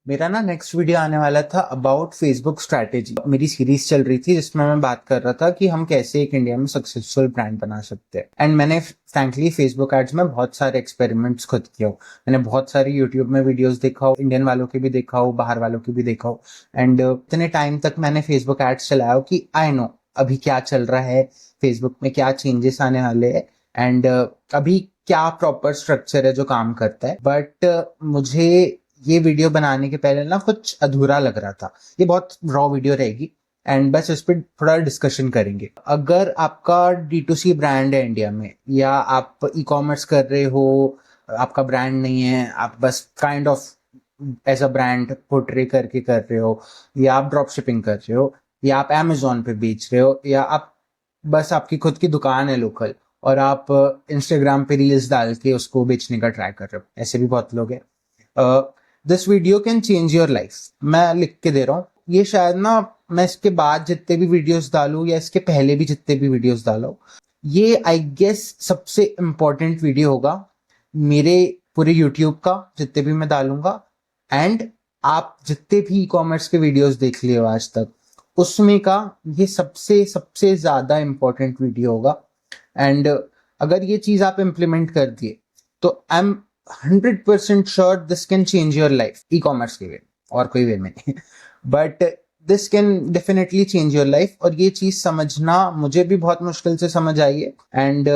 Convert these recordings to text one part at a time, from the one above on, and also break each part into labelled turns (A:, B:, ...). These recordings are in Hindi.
A: मेरा ना नेक्स्ट वीडियो आने वाला था अबाउट फेसबुक स्ट्रैटेजी। मेरी सीरीज चल रही थी जिसमें मैं बात कर रहा था कि हम कैसे एक इंडिया में सक्सेसफुल ब्रांड बना सकते हैं। एंड मैंने फ्रैंकली फेसबुक एड्स में बहुत सारे एक्सपेरिमेंट्स खुद किया हो। मैंने बहुत सारी यूट्यूब में वीडियोस देखा हो, इंडियन वालों के भी देखा हो, बाहर वालों की भी देखा हो। एंड इतने टाइम तक मैंने फेसबुक एड्स चलाया हो कि आई नो अभी क्या चल रहा है, फेसबुक में क्या चेंजेस आने वाले हैं एंड अभी क्या प्रॉपर स्ट्रक्चर है जो काम करता है। बट मुझे ये वीडियो बनाने के पहले ना कुछ अधूरा लग रहा था। ये बहुत रॉ वीडियो रहेगी एंड बस इस पर थोड़ा डिस्कशन करेंगे। अगर आपका D2C ब्रांड है इंडिया में, या आप ई कॉमर्स कर रहे हो, आपका ब्रांड नहीं है, आप बस kind of as a brand portray करके कर रहे हो, या आप ड्रॉप शिपिंग कर रहे हो, या आप अमेजोन पे बेच रहे हो, या आप बस आपकी खुद की दुकान है लोकल और आप इंस्टाग्राम पे रील्स डाल के उसको बेचने का ट्राई कर रहे हो, ऐसे भी बहुत लोग हैं। This video can change your life, मैं लिख के दे रहा हूँ। ये शायद ना मैं इसके बाद जितने भी वीडियोस डालूं या इसके पहले भी जितने भी वीडियोस डालो, ये आई गेस सबसे इम्पोर्टेंट वीडियो होगा मेरे पूरे यूट्यूब का, जितने भी मैं डालूंगा। एंड आप जितने भी ई कॉमर्स के वीडियोस देख लिए हो आज तक, उसमें का ये सबसे सबसे ज्यादा इम्पोर्टेंट वीडियो होगा। एंड अगर ये चीज आप इम्प्लीमेंट कर दिए तो I am 100% sure this can change your life, e commerce के वे और कोई वे में नहीं, but this can definitely change your life. और ये चीज समझना मुझे भी बहुत मुश्किल से समझ आई है। एंड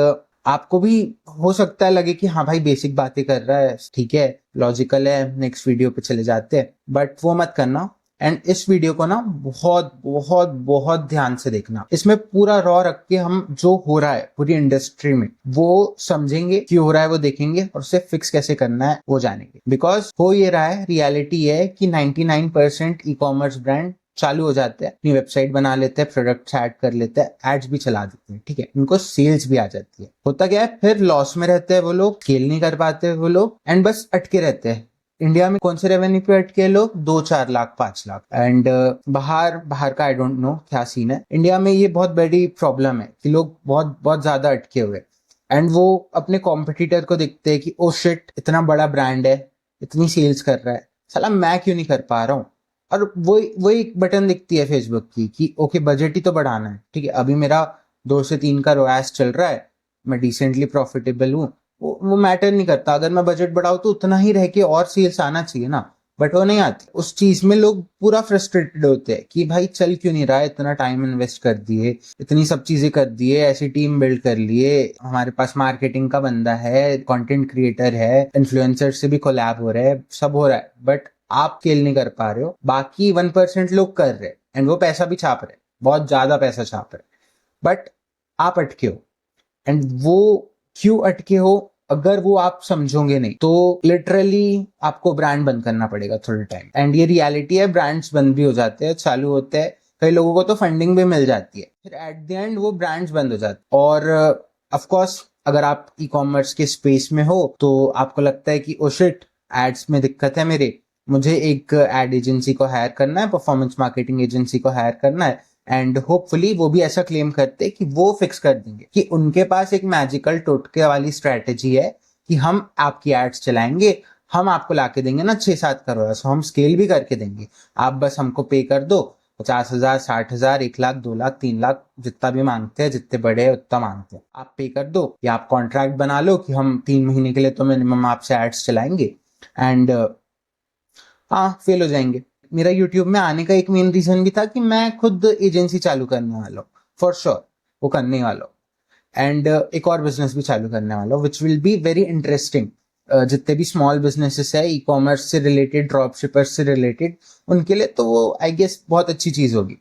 A: आपको भी हो सकता है लगे कि हाँ भाई बेसिक बातें कर रहा है, ठीक है, लॉजिकल है, नेक्स्ट वीडियो पे चले जाते हैं, बट वो मत करना। एंड इस वीडियो को ना बहुत बहुत बहुत ध्यान से देखना। इसमें पूरा रॉ रख के हम जो हो रहा है पूरी इंडस्ट्री में वो समझेंगे, क्यों हो रहा है वो देखेंगे, और उसे फिक्स कैसे करना है वो जानेंगे। बिकॉज हो ये रहा है, रियलिटी है कि 99% ई कॉमर्स ब्रांड चालू हो जाते हैं, अपनी वेबसाइट बना लेते हैं, प्रोडक्ट्स ऐड कर लेते हैं, एड्स भी चला देते हैं, ठीक है, उनको सेल्स भी आ जाती है। होता क्या है, फिर लॉस में रहते हैं वो लोग, स्केल नहीं कर पाते वो लोग, एंड बस अटके रहते हैं। इंडिया में कौन से रेवेन्यू पे अटके लोग, 2-4 लाख 5 लाख। एंड बाहर बाहर का आई डोंट नो क्या सीन है। इंडिया में ये बहुत बड़ी प्रॉब्लम है कि लोग बहुत बहुत ज्यादा अटके हुए, एंड वो अपने कॉम्पिटिटर को देखते हैं कि ओ शिट, इतना बड़ा ब्रांड है, इतनी सेल्स कर रहा है, साला मैं क्यों नहीं कर पा रहा हूँ। और वही एक बटन दिखती है फेसबुक की कि ओके बजट ही तो बढ़ाना है, ठीक है, अभी मेरा 2 से 3 का रोएस चल रहा है, मैं डिसेंटली प्रॉफिटेबल हूँ, वो मैटर नहीं करता। अगर मैं बजट बढ़ाऊं तो उतना ही रह के और सेल्स आना चाहिए ना, बट वो नहीं आती। उस चीज में लोग पूरा फ्रस्ट्रेटेड होते हैं कि भाई चल क्यों नहीं रहा है, इतना टाइम इन्वेस्ट कर दिए, इतनी सब चीजें कर दिए, ऐसी टीम बिल्ड कर लिए, हमारे पास मार्केटिंग का बंदा है, कंटेंट क्रिएटर है, इन्फ्लुएंसर से भी कोलैब हो रहा है, सब हो रहा है, बट आप स्केल नहीं कर पा रहे हो। बाकी 1% लोग कर रहे हैं एंड वो पैसा भी छाप रहे, बहुत ज्यादा पैसा छाप रहे, बट आप अटके हो। एंड वो क्यों अटके हो, अगर वो आप समझोगे नहीं तो लिटरली आपको ब्रांड बंद करना पड़ेगा थोड़े टाइम। एंड ये रियलिटी है, ब्रांड्स बंद भी हो जाते हैं, चालू होते हैं, कई लोगों को तो फंडिंग भी मिल जाती है, फिर एट द एंड वो ब्रांड्स बंद हो जाते हैं। और ऑफ कोर्स अगर आप ई कॉमर्स के स्पेस में हो तो आपको लगता है कि ओ शिट, एड्स में दिक्कत है मेरे, मुझे एक एड एजेंसी को हायर करना है, परफॉर्मेंस मार्केटिंग एजेंसी को हायर करना है, एंड होपफुली वो भी ऐसा क्लेम करते कि वो फिक्स कर देंगे, कि उनके पास एक मैजिकल टोटके वाली स्ट्रेटेजी है कि हम आपकी एड्स चलाएंगे, हम आपको लाके देंगे ना 6-7 करोड़, सो हम स्केल भी करके देंगे, आप बस हमको पे कर दो 50,000, 60,000, 1 लाख, 2 लाख, 3 लाख, जितना भी मांगते हैं, जितने बड़े है उतना मांगते हैं, आप पे कर दो, या आप कॉन्ट्रैक्ट बना लो कि हम 3 महीने के लिए तो मिनिमम आपसे एड्स चलाएंगे। एंड हाँ, फेल हो जाएंगे। मेरा यूट्यूब में आने का एक मेन रीजन भी था कि मैं खुद एजेंसी चालू करने वाला हूँ, फॉर श्योर वो करने वाला हूँ। एंड एक और बिजनेस भी चालू करने वाला हूँ which will be very interesting. जितने भी स्मॉल बिजनेसेस है ई कॉमर्स से रिलेटेड, ड्रॉप शिपर्स से रिलेटेड, उनके लिए तो वो आई गेस बहुत अच्छी चीज होगी,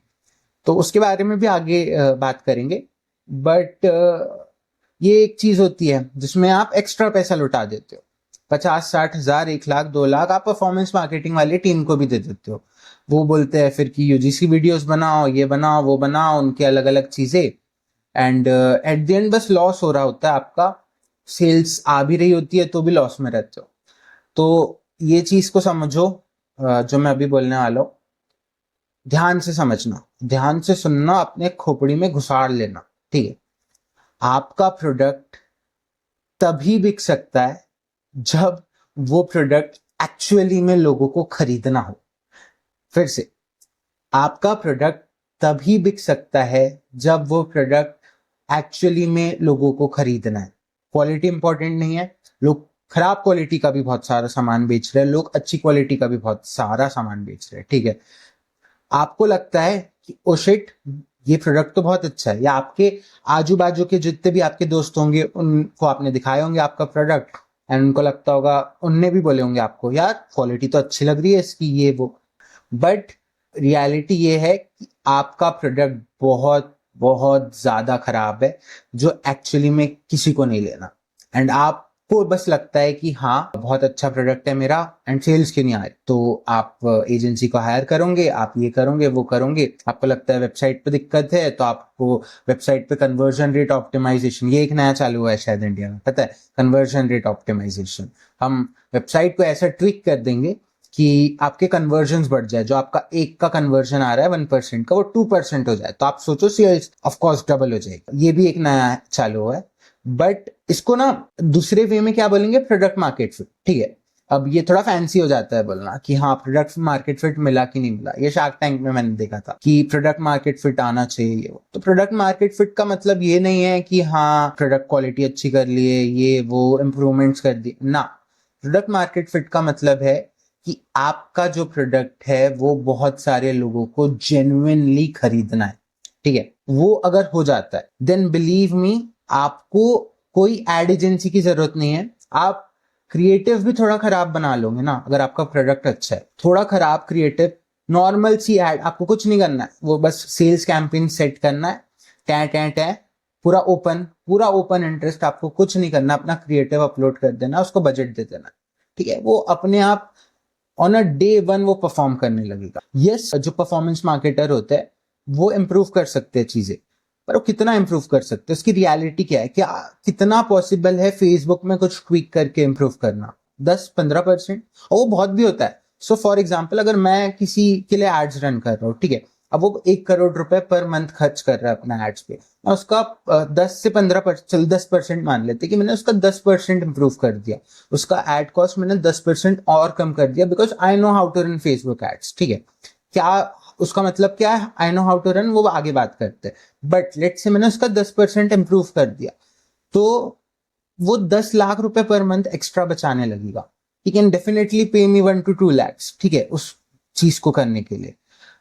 A: तो उसके बारे में भी आगे बात करेंगे। बट ये एक चीज होती है जिसमें आप एक्स्ट्रा पैसा लुटा देते हो, 50-60 हजार, 1 लाख, 2 लाख आप परफॉर्मेंस मार्केटिंग वाली टीम को भी दे देते हो। वो बोलते हैं फिर कि यूजीसी वीडियोस बनाओ, ये बनाओ, वो बनाओ, उनके अलग अलग चीजें, एंड एट द एंड बस लॉस हो रहा होता है आपका, सेल्स आ भी रही होती है तो भी लॉस में रहते हो। तो ये चीज को समझो, जो मैं अभी बोलने वाला हूँ, ध्यान से समझना, ध्यान से सुनना, अपने खोपड़ी में घुसाड़ लेना, ठीक है। आपका प्रोडक्ट तभी बिक सकता है जब वो प्रोडक्ट एक्चुअली में लोगों को खरीदना हो। फिर से, आपका प्रोडक्ट तभी बिक सकता है जब वो प्रोडक्ट एक्चुअली में लोगों को खरीदना है। क्वालिटी इंपॉर्टेंट नहीं है, लोग खराब क्वालिटी का भी बहुत सारा सामान बेच रहे हैं, लोग अच्छी क्वालिटी का भी बहुत सारा सामान बेच रहे हैं, ठीक है। आपको लगता है कि ओ शिट, ये प्रोडक्ट तो बहुत अच्छा है, या आपके आजू बाजू के जितने भी आपके दोस्त होंगे उनको आपने दिखाए होंगे आपका प्रोडक्ट, एंड उनको लगता होगा, उनने भी बोले होंगे आपको यार क्वालिटी तो अच्छी लग रही है इसकी, ये वो। बट रियलिटी ये है कि आपका प्रोडक्ट बहुत बहुत ज्यादा खराब है, जो एक्चुअली में किसी को नहीं लेना। एंड आपको बस लगता है कि हाँ बहुत अच्छा प्रोडक्ट है मेरा, एंड सेल्स क्यों नहीं आ रहे, तो आप एजेंसी को हायर करोगे, आप ये करोगे वो करोगे। आपको लगता है वेबसाइट पे दिक्कत है, तो आपको वेबसाइट पे कन्वर्जन रेट ऑप्टिमाइजेशन, ये एक नया चालू हुआ है शायद इंडिया में, पता है, कन्वर्जन रेट ऑप्टिमाइजेशन। हम वेबसाइट को ऐसा ट्विक कर देंगे कि आपके कन्वर्जन बढ़ जाए, जो आपका एक का कन्वर्जन आ रहा है 1% का, वो 2% हो जाए, तो आप सोचो सेल्स ऑफ कोर्स डबल हो जाएगी। ये भी एक नया चालू हुआ है। बट इसको ना दूसरे वे में क्या बोलेंगे, प्रोडक्ट मार्केट फिट, ठीक है। अब ये थोड़ा फैंसी हो जाता है बोलना कि हाँ प्रोडक्ट मार्केट फिट मिला कि नहीं मिला। ये शार्क टैंक में मैंने देखा था कि प्रोडक्ट मार्केट फिट आना चाहिए। तो प्रोडक्ट मार्केट फिट का मतलब ये नहीं है कि हाँ प्रोडक्ट क्वालिटी अच्छी कर लिए, ये वो इम्प्रूवमेंट्स कर दी ना। प्रोडक्ट मार्केट फिट का मतलब है कि आपका जो प्रोडक्ट है वो बहुत सारे लोगों को जेन्युइनली खरीदना है, ठीक है। वो अगर हो जाता है देन बिलीव मी, आपको कोई एड एजेंसी की जरूरत नहीं है। आप क्रिएटिव भी थोड़ा खराब बना लोगे ना, अगर आपका प्रोडक्ट अच्छा है, थोड़ा खराब क्रिएटिव, नॉर्मल सी एड, आपको कुछ नहीं करना है, वो बस सेल्स कैंपेन सेट करना है, टै टै टै, पूरा ओपन इंटरेस्ट, आपको कुछ नहीं करना, अपना क्रिएटिव अपलोड कर देना, उसको बजट दे देना, ठीक है। वो अपने आप ऑन अ डे वन वो परफॉर्म करने लगेगा। यस, जो परफॉर्मेंस मार्केटर होते हैं वो इम्प्रूव कर सकते हैं चीजें, पर वो कितना इम्प्रूव कर सकते हैं, उसकी रियलिटी क्या है, क्या कितना पॉसिबल है फेसबुक में कुछ ट्वीक करके इम्प्रूव करना, 10-15%, और वो बहुत भी होता है। सो फॉर एग्जाम्पल, अगर मैं किसी के लिए एड्स रन कर रहा हूँ, ठीक है, अब वो 1 करोड़ रुपए पर मंथ खर्च कर रहा है अपना एड्स पे, मैं उसका 10 से 15%, चल 10% मान लेते कि मैंने उसका 10% इंप्रूव कर दिया, उसका एड कॉस्ट मैंने 10% और कम कर दिया, because I know how to run Facebook ads, ठीक है। क्या उसका मतलब क्या है, I know how to run, वो आगे बात करते हैं। बट लेट से मैंने उसका 10% इंप्रूव कर दिया, तो वो 10 लाख रुपए पर मंथ एक्स्ट्रा बचाने लगेगा। ही कैन डेफिनेटली पे मी 1 to 2 lakhs, ठीक है, उस चीज को करने के लिए।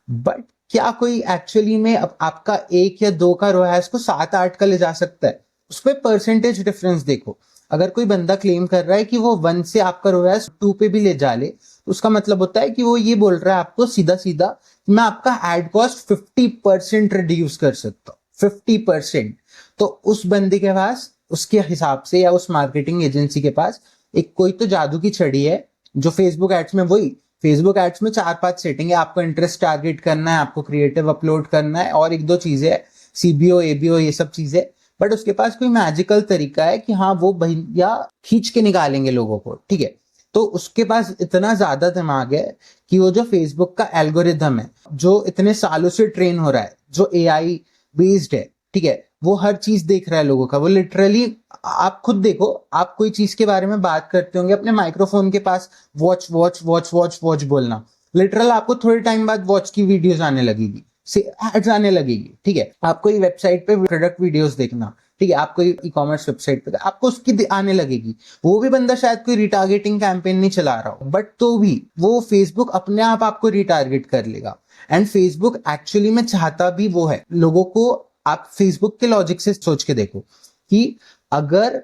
A: बट क्या कोई एक्चुअली में आपका 1 या 2 का रोयास को 7-8 का ले जा सकता है? उस पर परसेंटेज डिफरेंस देखो। अगर कोई बंदा क्लेम कर रहा है कि वो 1 से आपका रोयास 2 पे भी ले जा ले, तो उसका मतलब होता है कि वो ये बोल रहा है आपको सीधा सीधा, मैं आपका एड कॉस्ट 50% रिड्यूस कर सकता हूँ, 50%। तो उस बंदे के पास, उसके हिसाब से, या उस मार्केटिंग एजेंसी के पास एक कोई तो जादू की छड़ी है, जो फेसबुक एड्स में, वही फेसबुक एड्स में 4-5 सेटिंग है, आपको इंटरेस्ट टारगेट करना है, आपको क्रिएटिव अपलोड करना है, और 1-2 चीजें, सीबीओ एबीओ ये सब चीजें। बट उसके पास कोई मैजिकल तरीका है कि हाँ वो भैया खींच के निकालेंगे लोगों को, ठीक है। तो उसके पास इतना ज्यादा दिमाग है कि वो जो फेसबुक का एल्गोरिदम है, जो इतने सालों से ट्रेन हो रहा है, जो एआई बेस्ड है, ठीक है, वो हर चीज देख रहा है लोगों का। वो लिटरली, आप खुद देखो, आप कोई चीज के बारे में बात करते होंगे अपने माइक्रोफोन के पास, watch watch watch watch watch बोलना, लिटरल आपको थोड़े टाइम बाद वॉच की वीडियोस आने लगेगी, से एड्स आने लगेगी, ठीक है। आप कोई वेबसाइट पे प्रोडक्ट वीडियोस देखना, ठीक है, आप कोई ई कॉमर्स वेबसाइट पे, आपको उसकी आने लगेगी। वो भी बंदा शायद कोई रिटारगेटिंग कैंपेन नहीं चला रहा हो, बट तो भी वो फेसबुक अपने आप आपको रिटारगेट कर लेगा। एंड फेसबुक एक्चुअली में चाहता भी वो है लोगों को। आप फेसबुक के लॉजिक से सोच के देखो कि अगर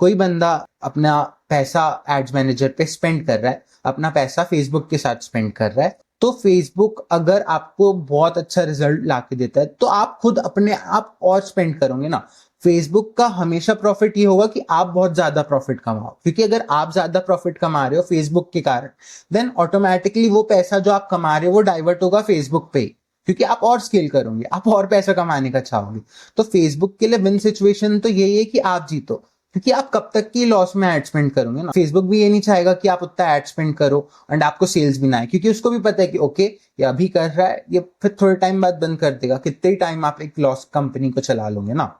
A: कोई बंदा अपना पैसा एड्स मैनेजर पे स्पेंड कर रहा है, अपना पैसा फेसबुक के साथ स्पेंड कर रहा है, तो फेसबुक अगर आपको बहुत अच्छा रिजल्ट ला के देता है, तो आप खुद अपने आप और स्पेंड करोगे ना। फेसबुक का हमेशा प्रॉफिट ये होगा कि आप बहुत ज्यादा प्रॉफिट कमाओ, क्योंकि अगर आप ज्यादा प्रॉफिट कमा रहे हो फेसबुक के कारण, देन ऑटोमेटिकली वो पैसा जो आप कमा रहे हो वो डाइवर्ट होगा फेसबुक पे, क्योंकि आप और स्केल करोगे, आप और पैसा कमाने का चाहोगे। तो फेसबुक के लिए विन सिचुएशन तो यही है कि आप जीतो, क्योंकि आप कब तक की लॉस में एड स्पेंड करोगे ना। फेसबुक भी ये नहीं चाहेगा कि आप उतना एड स्पेंड करो एंड आपको सेल्स भी ना आए, क्योंकि उसको भी पता है कि ओके ये अभी कर रहा है, ये फिर थोड़े टाइम बाद बंद कर देगा, कितने टाइम आप एक लॉस कंपनी को चला लोगे ना।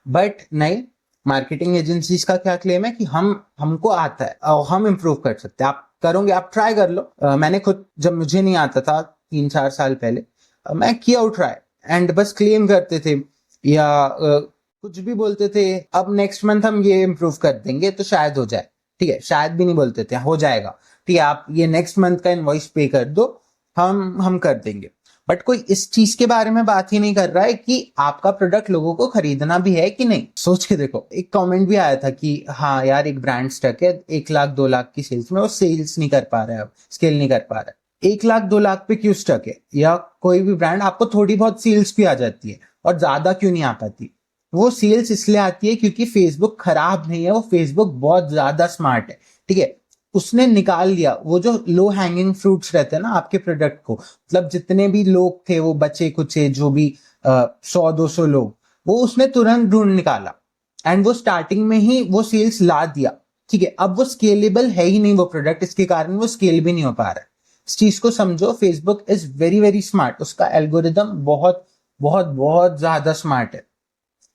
A: बट नहीं, मार्केटिंग एजेंसीज का क्या क्लेम है कि हमको आता है और हम इम्प्रूव कर सकते हैं। आप करोगे, आप ट्राई कर लो। मैंने खुद, जब मुझे नहीं आता था 3-4 साल पहले, मैं किया ट्राई एंड बस क्लेम करते थे या कुछ भी बोलते थे, अब नेक्स्ट मंथ हम ये इम्प्रूव कर देंगे तो शायद हो जाए। ठीक है, शायद भी नहीं बोलते थे, हो जाएगा, ठीक है आप ये नेक्स्ट मंथ का इनवॉइस पे कर दो, हम कर देंगे। बट कोई इस चीज के बारे में बात ही नहीं कर रहा है कि आपका प्रोडक्ट लोगों को खरीदना भी है कि नहीं। सोच के देखो, एक कमेंट भी आया था कि हाँ यार एक ब्रांड स्टक है 1 लाख 2 लाख की सेल्स में, वो सेल्स नहीं कर पा रहा है, अब स्केल नहीं कर पा रहा है। 1 लाख 2 लाख पे क्यों स्टक है? या कोई भी ब्रांड, आपको थोड़ी बहुत सेल्स भी आ जाती है और ज्यादा क्यों नहीं आ पाती? वो सेल्स इसलिए आती है क्योंकि फेसबुक खराब नहीं है, वो फेसबुक बहुत ज्यादा स्मार्ट है। ठीक है, उसने निकाल लिया वो जो लो हैंगिंग फ्रूट्स रहते हैं ना आपके प्रोडक्ट को, मतलब जितने भी लोग थे वो बचे कुचे जो भी 100-200 लोग, वो उसने तुरंत ढूंढ निकाला एंड वो स्टार्टिंग में ही वो सेल्स ला दिया। ठीक है, अब वो स्केलेबल है ही नहीं वो प्रोडक्ट, इसके कारण वो स्केल भी नहीं हो पा रहा है। इस चीज को समझो, Facebook is very very smart, उसका एल्गोरिदम बहुत बहुत बहुत ज्यादा स्मार्ट है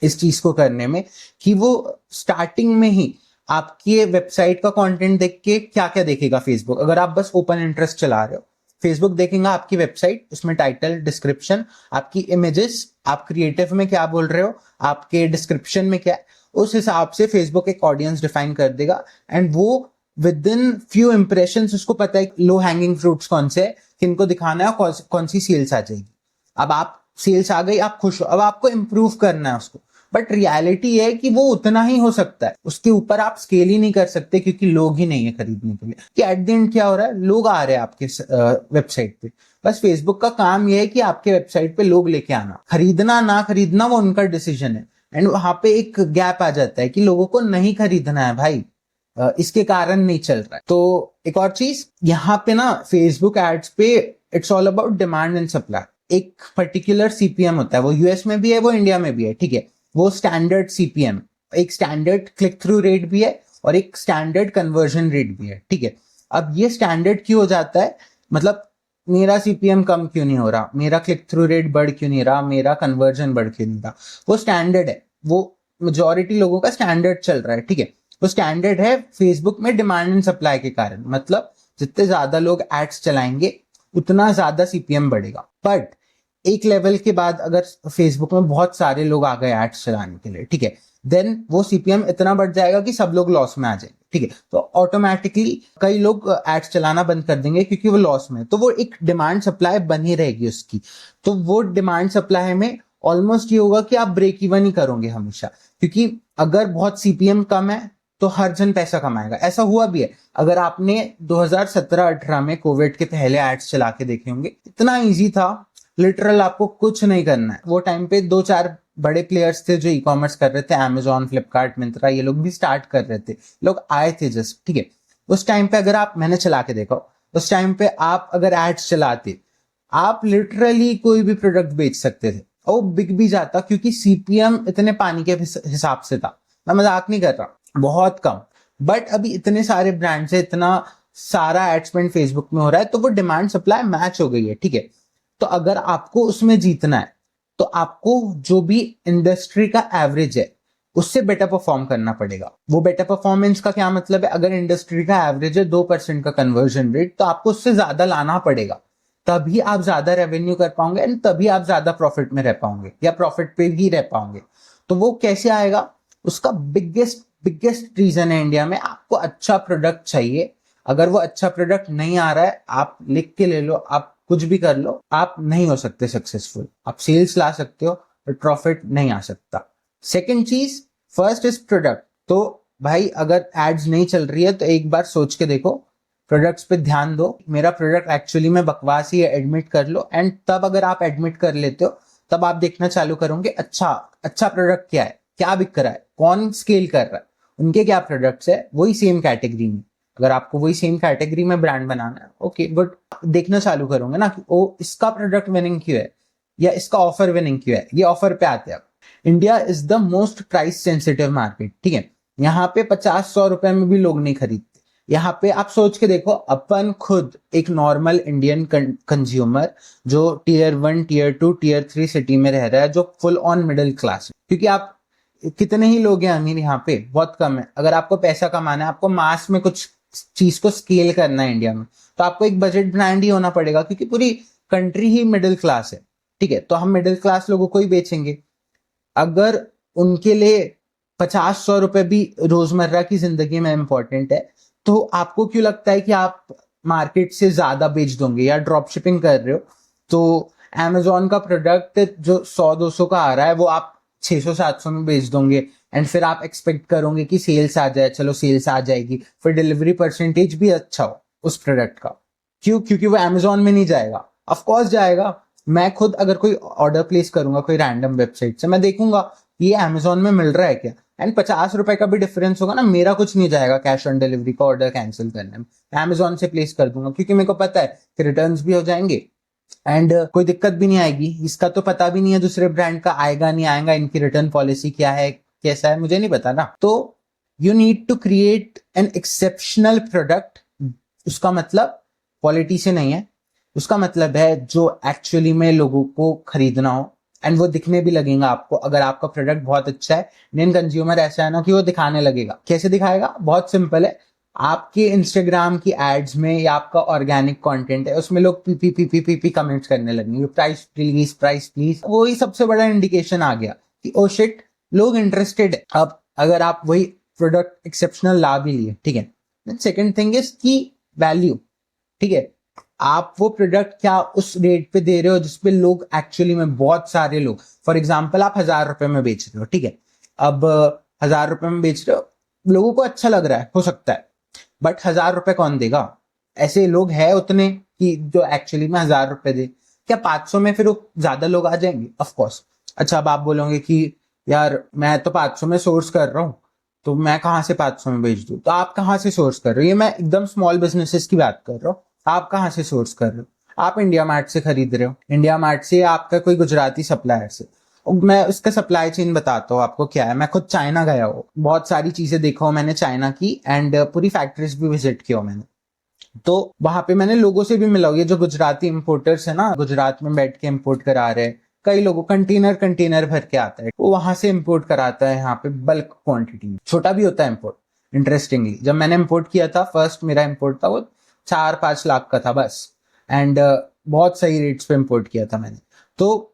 A: इस चीज को करने में, कि वो स्टार्टिंग में ही आपकी वेबसाइट का कंटेंट देख के क्या क्या देखेगा फेसबुक। अगर आप बस ओपन इंटरेस्ट चला रहे हो, फेसबुक देखेगा आपकी वेबसाइट, उसमें टाइटल, डिस्क्रिप्शन, आपकी इमेजेस, आप क्रिएटिव में क्या बोल रहे हो, आपके डिस्क्रिप्शन में क्या है, उस हिसाब से फेसबुक एक ऑडियंस डिफाइन कर देगा एंड वो विद इन फ्यू इंप्रेशंस उसको पता है लो हैंगिंग फ्रूट्स कौन से है, किनको दिखाना है, कौन सी सेल्स आ जाएगी। अब आप सेल्स आ गई, आप खुश हो, अब आपको इंप्रूव करना है उसको। बट रियलिटी है कि वो उतना ही हो सकता है, उसके ऊपर आप स्केल ही नहीं कर सकते क्योंकि लोग ही नहीं है खरीदने के लिए। कि एट द एंड क्या हो रहा है, लोग आ रहे हैं आपके वेबसाइट पे, बस फेसबुक का काम ये है कि आपके वेबसाइट पे लोग लेके आना, खरीदना ना खरीदना वो उनका डिसीजन है। एंड वहां पे एक गैप आ जाता है कि लोगों को नहीं खरीदना है भाई, इसके कारण नहीं चल रहा है। तो एक और चीज यहाँ पे ना, फेसबुक एड्स पे it's all about demand and supply. एक पर्टिकुलर सीपीएम होता है, वो यूएस में भी है, वो इंडिया में भी है। ठीक है, वो स्टैंडर्ड सीपीएम, एक स्टैंडर्ड क्लिक थ्रू रेट भी है और एक स्टैंडर्ड कन्वर्जन रेट भी है। ठीक है, अब ये स्टैंडर्ड क्यों हो जाता है, मतलब मेरा सीपीएम कम क्यों नहीं हो रहा, मेरा क्लिक थ्रू रेट बढ़ क्यों नहीं रहा, मेरा कन्वर्जन बढ़ क्यों नहीं रहा? वो स्टैंडर्ड है, वो मेजोरिटी लोगों का स्टैंडर्ड चल रहा है। ठीक है, वो स्टैंडर्ड है फेसबुक में डिमांड एंड सप्लाई के कारण, मतलब जितने ज्यादा लोग एड्स चलाएंगे उतना ज्यादा सीपीएम बढ़ेगा। बट एक लेवल के बाद अगर फेसबुक में बहुत सारे लोग आ गए एड्स चलाने के लिए, ठीक है, देन वो सीपीएम इतना बढ़ जाएगा कि सब लोग लॉस में आ जाएंगे। ठीक है, तो ऑटोमेटिकली कई लोग एड्स चलाना बंद कर देंगे क्योंकि वो लॉस में, तो वो एक डिमांड सप्लाई बनी रहेगी उसकी। तो वो डिमांड सप्लाई में ऑलमोस्ट ये होगा कि आप ब्रेक इवन ही करोगे हमेशा, क्योंकि अगर बहुत सीपीएम कम है तो हर जन पैसा कमाएगा। ऐसा हुआ भी है, अगर आपने 2017-18 में कोविड के पहले एड्स चला के देखे होंगे, इतना इजी था, लिटरल आपको कुछ नहीं करना है। वो टाइम पे 2-4 बड़े प्लेयर्स थे जो ई कॉमर्स कर रहे थे, अमेजॉन, फ्लिपकार्ट, मिंत्रा, ये लोग भी स्टार्ट कर रहे थे, लोग आए थे जस्ट। ठीक है, उस टाइम पे अगर आप, मैंने चला के देखा, उस टाइम पे आप अगर एड्स चलाते, आप लिटरली कोई भी प्रोडक्ट बेच सकते थे और वो बिक भी जाता, क्योंकि सीपीएम इतने पानी के हिसाब से था। मैं मजाक नहीं कर रहा, बहुत कम। बट अभी इतने सारे ब्रांड्स है, इतना सारा एड स्पेंड फेसबुक में हो रहा है, तो वो डिमांड सप्लाई मैच हो गई है। ठीक है, तो अगर आपको उसमें जीतना है तो आपको जो भी इंडस्ट्री का एवरेज है उससे बेटर परफॉर्म करना पड़ेगा। वो बेटर परफॉर्मेंस का क्या मतलब है, अगर इंडस्ट्री का एवरेज है 2% का कन्वर्जन रेट, तो आपको उससे ज्यादा लाना पड़ेगा, तभी आप ज्यादा रेवेन्यू कर पाओगे एंड तभी आप ज्यादा प्रॉफिट में रह पाओगे या प्रॉफिट पे भी रह पाओगे। तो वो कैसे आएगा, उसका बिगेस्ट रीजन है इंडिया में, आपको अच्छा प्रोडक्ट चाहिए। अगर वो अच्छा प्रोडक्ट नहीं आ रहा है, आप लिख के ले लो, आप कुछ भी कर लो, आप नहीं हो सकते सक्सेसफुल। आप सेल्स ला सकते हो बट प्रॉफिट नहीं आ सकता। सेकंड चीज, फर्स्ट इज प्रोडक्ट। तो भाई अगर एड्स नहीं चल रही है तो एक बार सोच के देखो, प्रोडक्ट्स पे ध्यान दो, मेरा प्रोडक्ट एक्चुअली में बकवास ही है, एडमिट कर लो। एंड तब अगर आप एडमिट कर लेते हो, तब आप देखना चालू करोगे अच्छा प्रोडक्ट क्या है, क्या बिक रहा है, कौन स्केल कर रहा है, उनके क्या प्रोडक्ट्स है वही सेम कैटेगरी में। अगर आपको वही सेम कैटेगरी में ब्रांड बनाना है, ओके, बट देखना चालू करोगे ना कि ओ इसका प्रोडक्ट विनिंग क्यों है या इसका ऑफर विनिंग क्यों है। ये ऑफर पे आते हैं। India is the most price sensitive market. ठीक है, यहाँ पे 50-100 रुपए में भी लोग नहीं खरीदते। यहाँ पे आप सोच के देखो, अपन खुद एक नॉर्मल इंडियन कंज्यूमर जो टीयर 1, टीयर 2, टीयर 3 सिटी में रह रहा है, जो फुल ऑन मिडिल क्लास, क्योंकि आप कितने ही लोग हैं अमीर यहाँ पे, बहुत कम है। अगर आपको पैसा कमाना है, आपको मास में कुछ चीज को स्केल करना है इंडिया में, तो आपको एक बजट ब्रांड ही होना पड़ेगा, क्योंकि पूरी कंट्री ही मिडिल क्लास है, ठीक है। तो हम मिडिल क्लास लोगों को ही बेचेंगे। अगर उनके लिए 50-100 रुपए भी रोजमर्रा की जिंदगी में इंपॉर्टेंट है, तो आपको क्यों लगता है कि आप मार्केट से ज्यादा बेच दोगे? या ड्रॉप शिपिंग कर रहे हो तो Amazon का प्रोडक्ट जो 100-200 का आ रहा है वो आप 600-700 में बेच दोगे, एंड फिर आप एक्सपेक्ट करोगे कि सेल्स आ जाए। चलो सेल्स आ जाएगी, फिर डिलीवरी परसेंटेज भी अच्छा हो उस प्रोडक्ट का। क्यों? क्योंकि वो Amazon में नहीं जाएगा। ऑफ कोर्स जाएगा। मैं खुद अगर कोई ऑर्डर प्लेस करूंगा कोई रैंडम वेबसाइट से, मैं देखूंगा ये Amazon में मिल रहा है क्या, एंड 50 रुपए का भी डिफरेंस होगा ना, मेरा कुछ नहीं जाएगा कैश ऑन डिलीवरी का ऑर्डर कैंसिल करने में। Amazon से प्लेस कर दूंगा, क्योंकि मेरे को पता है कि रिटर्न भी हो जाएंगे एंड कोई दिक्कत भी नहीं आएगी। इसका तो पता भी नहीं है दूसरे ब्रांड का आएगा नहीं आएगा, इनकी रिटर्न पॉलिसी क्या है कैसा है, मुझे नहीं पता ना। तो you need to create an exceptional product. उसका मतलब क्वालिटी से नहीं है, उसका मतलब है जो एक्चुअली में लोगों को खरीदना हो, एंड वो दिखने भी लगेगा आपको। अगर आपका प्रोडक्ट बहुत अच्छा है, इंडियन कंज्यूमर ऐसा है ना कि वो दिखाने लगेगा। कैसे दिखाएगा? बहुत सिंपल है। आपके इंस्टाग्राम की एड्स में या आपका ऑर्गेनिक कंटेंट है उसमें लोग P P P P P P comments करने लगेंगे, प्राइस प्लीज। वही सबसे बड़ा इंडिकेशन आ गया कि ओ शिट, लोग इंटरेस्टेड है। अब अगर आप वही प्रोडक्ट एक्सेप्शनल ला भी लिए, ठीक है। सेकेंड थिंग इज की वैल्यू, ठीक है। आप वो प्रोडक्ट क्या उस रेट पे दे रहे हो जिसपे लोग एक्चुअली में, बहुत सारे लोग, फॉर एग्जाम्पल आप 1000 रुपए में बेच रहे हो, ठीक है। अब 1000 रुपए में बेच रहे हो, लोगों को अच्छा लग रहा है, हो सकता है, बट 1000 रुपए कौन देगा? ऐसे लोग हैं उतने कि जो एक्चुअली में 1000 रुपए दे। क्या 500 में फिर ज्यादा लोग आ जाएंगे? ऑफकोर्स। अच्छा, अब आप बोलोगे कि यार मैं तो 500 में सोर्स कर रहा हूँ, तो मैं कहाँ से 500 में बेच दूं? तो आप कहाँ से सोर्स कर रहे हो? ये मैं एकदम स्मॉल बिजनेसेस की बात कर रहा हूँ। आप कहाँ से सोर्स कर रहे हो? आप इंडिया मार्ट से खरीद रहे हो, इंडिया मार्ट से, आपका कोई गुजराती सप्लायर से। मैं उसका सप्लाई चेन बताता हूँ आपको क्या है। मैं खुद चाइना गया हूँ, बहुत सारी चीजें देखा हूँ मैंने चाइना की, एंड पूरी फैक्ट्रीज भी विजिट किया हूँ मैंने। तो वहां पे मैंने लोगों से भी मिला हूँ। ये जो गुजराती इंपोर्टर्स है ना, गुजरात में बैठ के इंपोर्ट करा रहे हैं, कई लोगों कंटेनर कंटेनर भर के आता है, वो वहां से इंपोर्ट कराता है यहाँ पे बल्क क्वांटिटी में। छोटा भी होता है इंपोर्ट। इंटरेस्टिंगली जब मैंने इंपोर्ट किया था, फर्स्ट मेरा इंपोर्ट था, वो 4-5 लाख का था बस, एंड बहुत सही रेट्स पे इंपोर्ट किया था मैंने। तो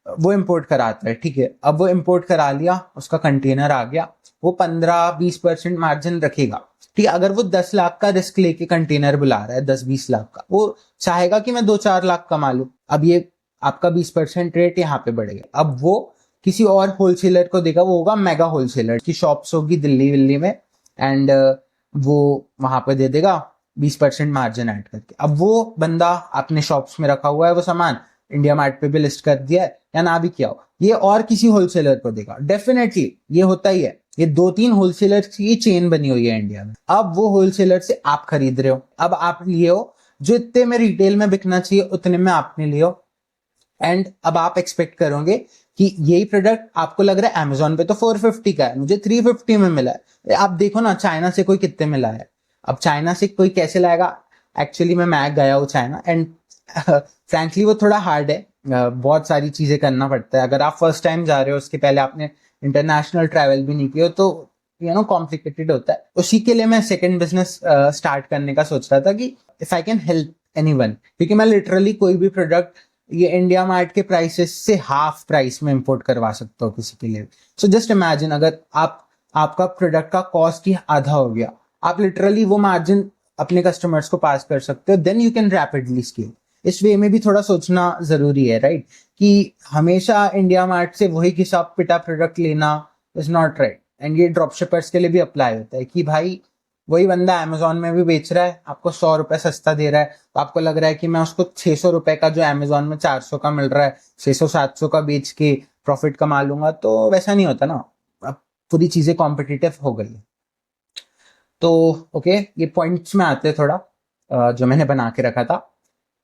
A: वो इंपोर्ट कराता है, ठीक है। अब वो इंपोर्ट करा लिया, उसका कंटेनर आ गया, वो 15-20% मार्जिन रखेगा, ठीक है। अगर वो 10 लाख का रिस्क लेके कंटेनर बुला रहा है, 10-20 लाख का, वो चाहेगा कि मैं 2-4 लाख कमा लूं। अब ये आपका 20% रेट यहाँ पे बढ़ेगा। अब वो किसी और होलसेलर को देगा, वो होगा मेगा होलसेलर की शॉप्स होगी दिल्ली विल्ली में, एंड वो वहां पे दे देगा 20% मार्जिन ऐड करके। अब वो बंदा अपने शॉप्स में रखा हुआ है वो सामान, इंडिया मार्ट पे भी लिस्ट कर दिया है या ना भी किया हो, ये और किसी होलसेलर को देगा। डेफिनेटली ये होता ही है। ये 2-3 होलसेलर की चेन बनी हुई है इंडिया में। अब वो होलसेलर से आप खरीद रहे हो, अब आप लिए हो जो इतने में रिटेल में बिकना चाहिए उतने में आपने लिए हो, एंड अब आप एक्सपेक्ट करोगे कि यही प्रोडक्ट आपको लग रहा है Amazon पे तो 450 का है, मुझे 350 में मिला है। आप देखो ना चाइना से कोई कितने में लाया है। अब चाइना से कोई कैसे लाएगा? एक्चुअली मैं गया हूँ चाइना, एंड फ्रैंकली वो थोड़ा हार्ड है। बहुत सारी चीजें करना पड़ता है। अगर आप फर्स्ट टाइम जा रहे हो, उसके पहले आपने इंटरनेशनल ट्रैवल भी नहीं किया, तो कॉम्प्लिकेटेड होता है। उसी के लिए मैं सेकंड बिजनेस स्टार्ट करने का सोच रहा था कि if I can help anyone, क्योंकि मैं लिटरली कोई भी प्रोडक्ट ये इंडिया मार्ट के प्राइसेस से हाफ प्राइस में इंपोर्ट करवा सकता हूँ किसी के लिए। सो जस्ट इमेजिन, अगर आपका प्रोडक्ट का कॉस्ट ही आधा हो गया, आप लिटरली वो मार्जिन अपने कस्टमर्स को पास कर सकते हो, then you can rapidly scale. इस वे में भी थोड़ा सोचना जरूरी है, राइट? कि हमेशा इंडिया मार्ट से वही घिसा पिटा प्रोडक्ट लेना इज नॉट राइट। एंड ये ड्रॉप शिपर्स के लिए भी अप्लाई होता है कि भाई वही बंदा Amazon में भी बेच रहा है, आपको 100 रुपए सस्ता दे रहा है, तो आपको लग रहा है कि मैं उसको 600 रुपए का जो Amazon में 400 का मिल रहा है, 600-700 का बेच के प्रॉफिट कमा लूंगा। तो वैसा नहीं होता ना। अब पूरी चीजें कॉम्पिटिटिव हो गई। तो ओके, ये पॉइंट्स में आते हैं थोड़ा जो मैंने बना के रखा था।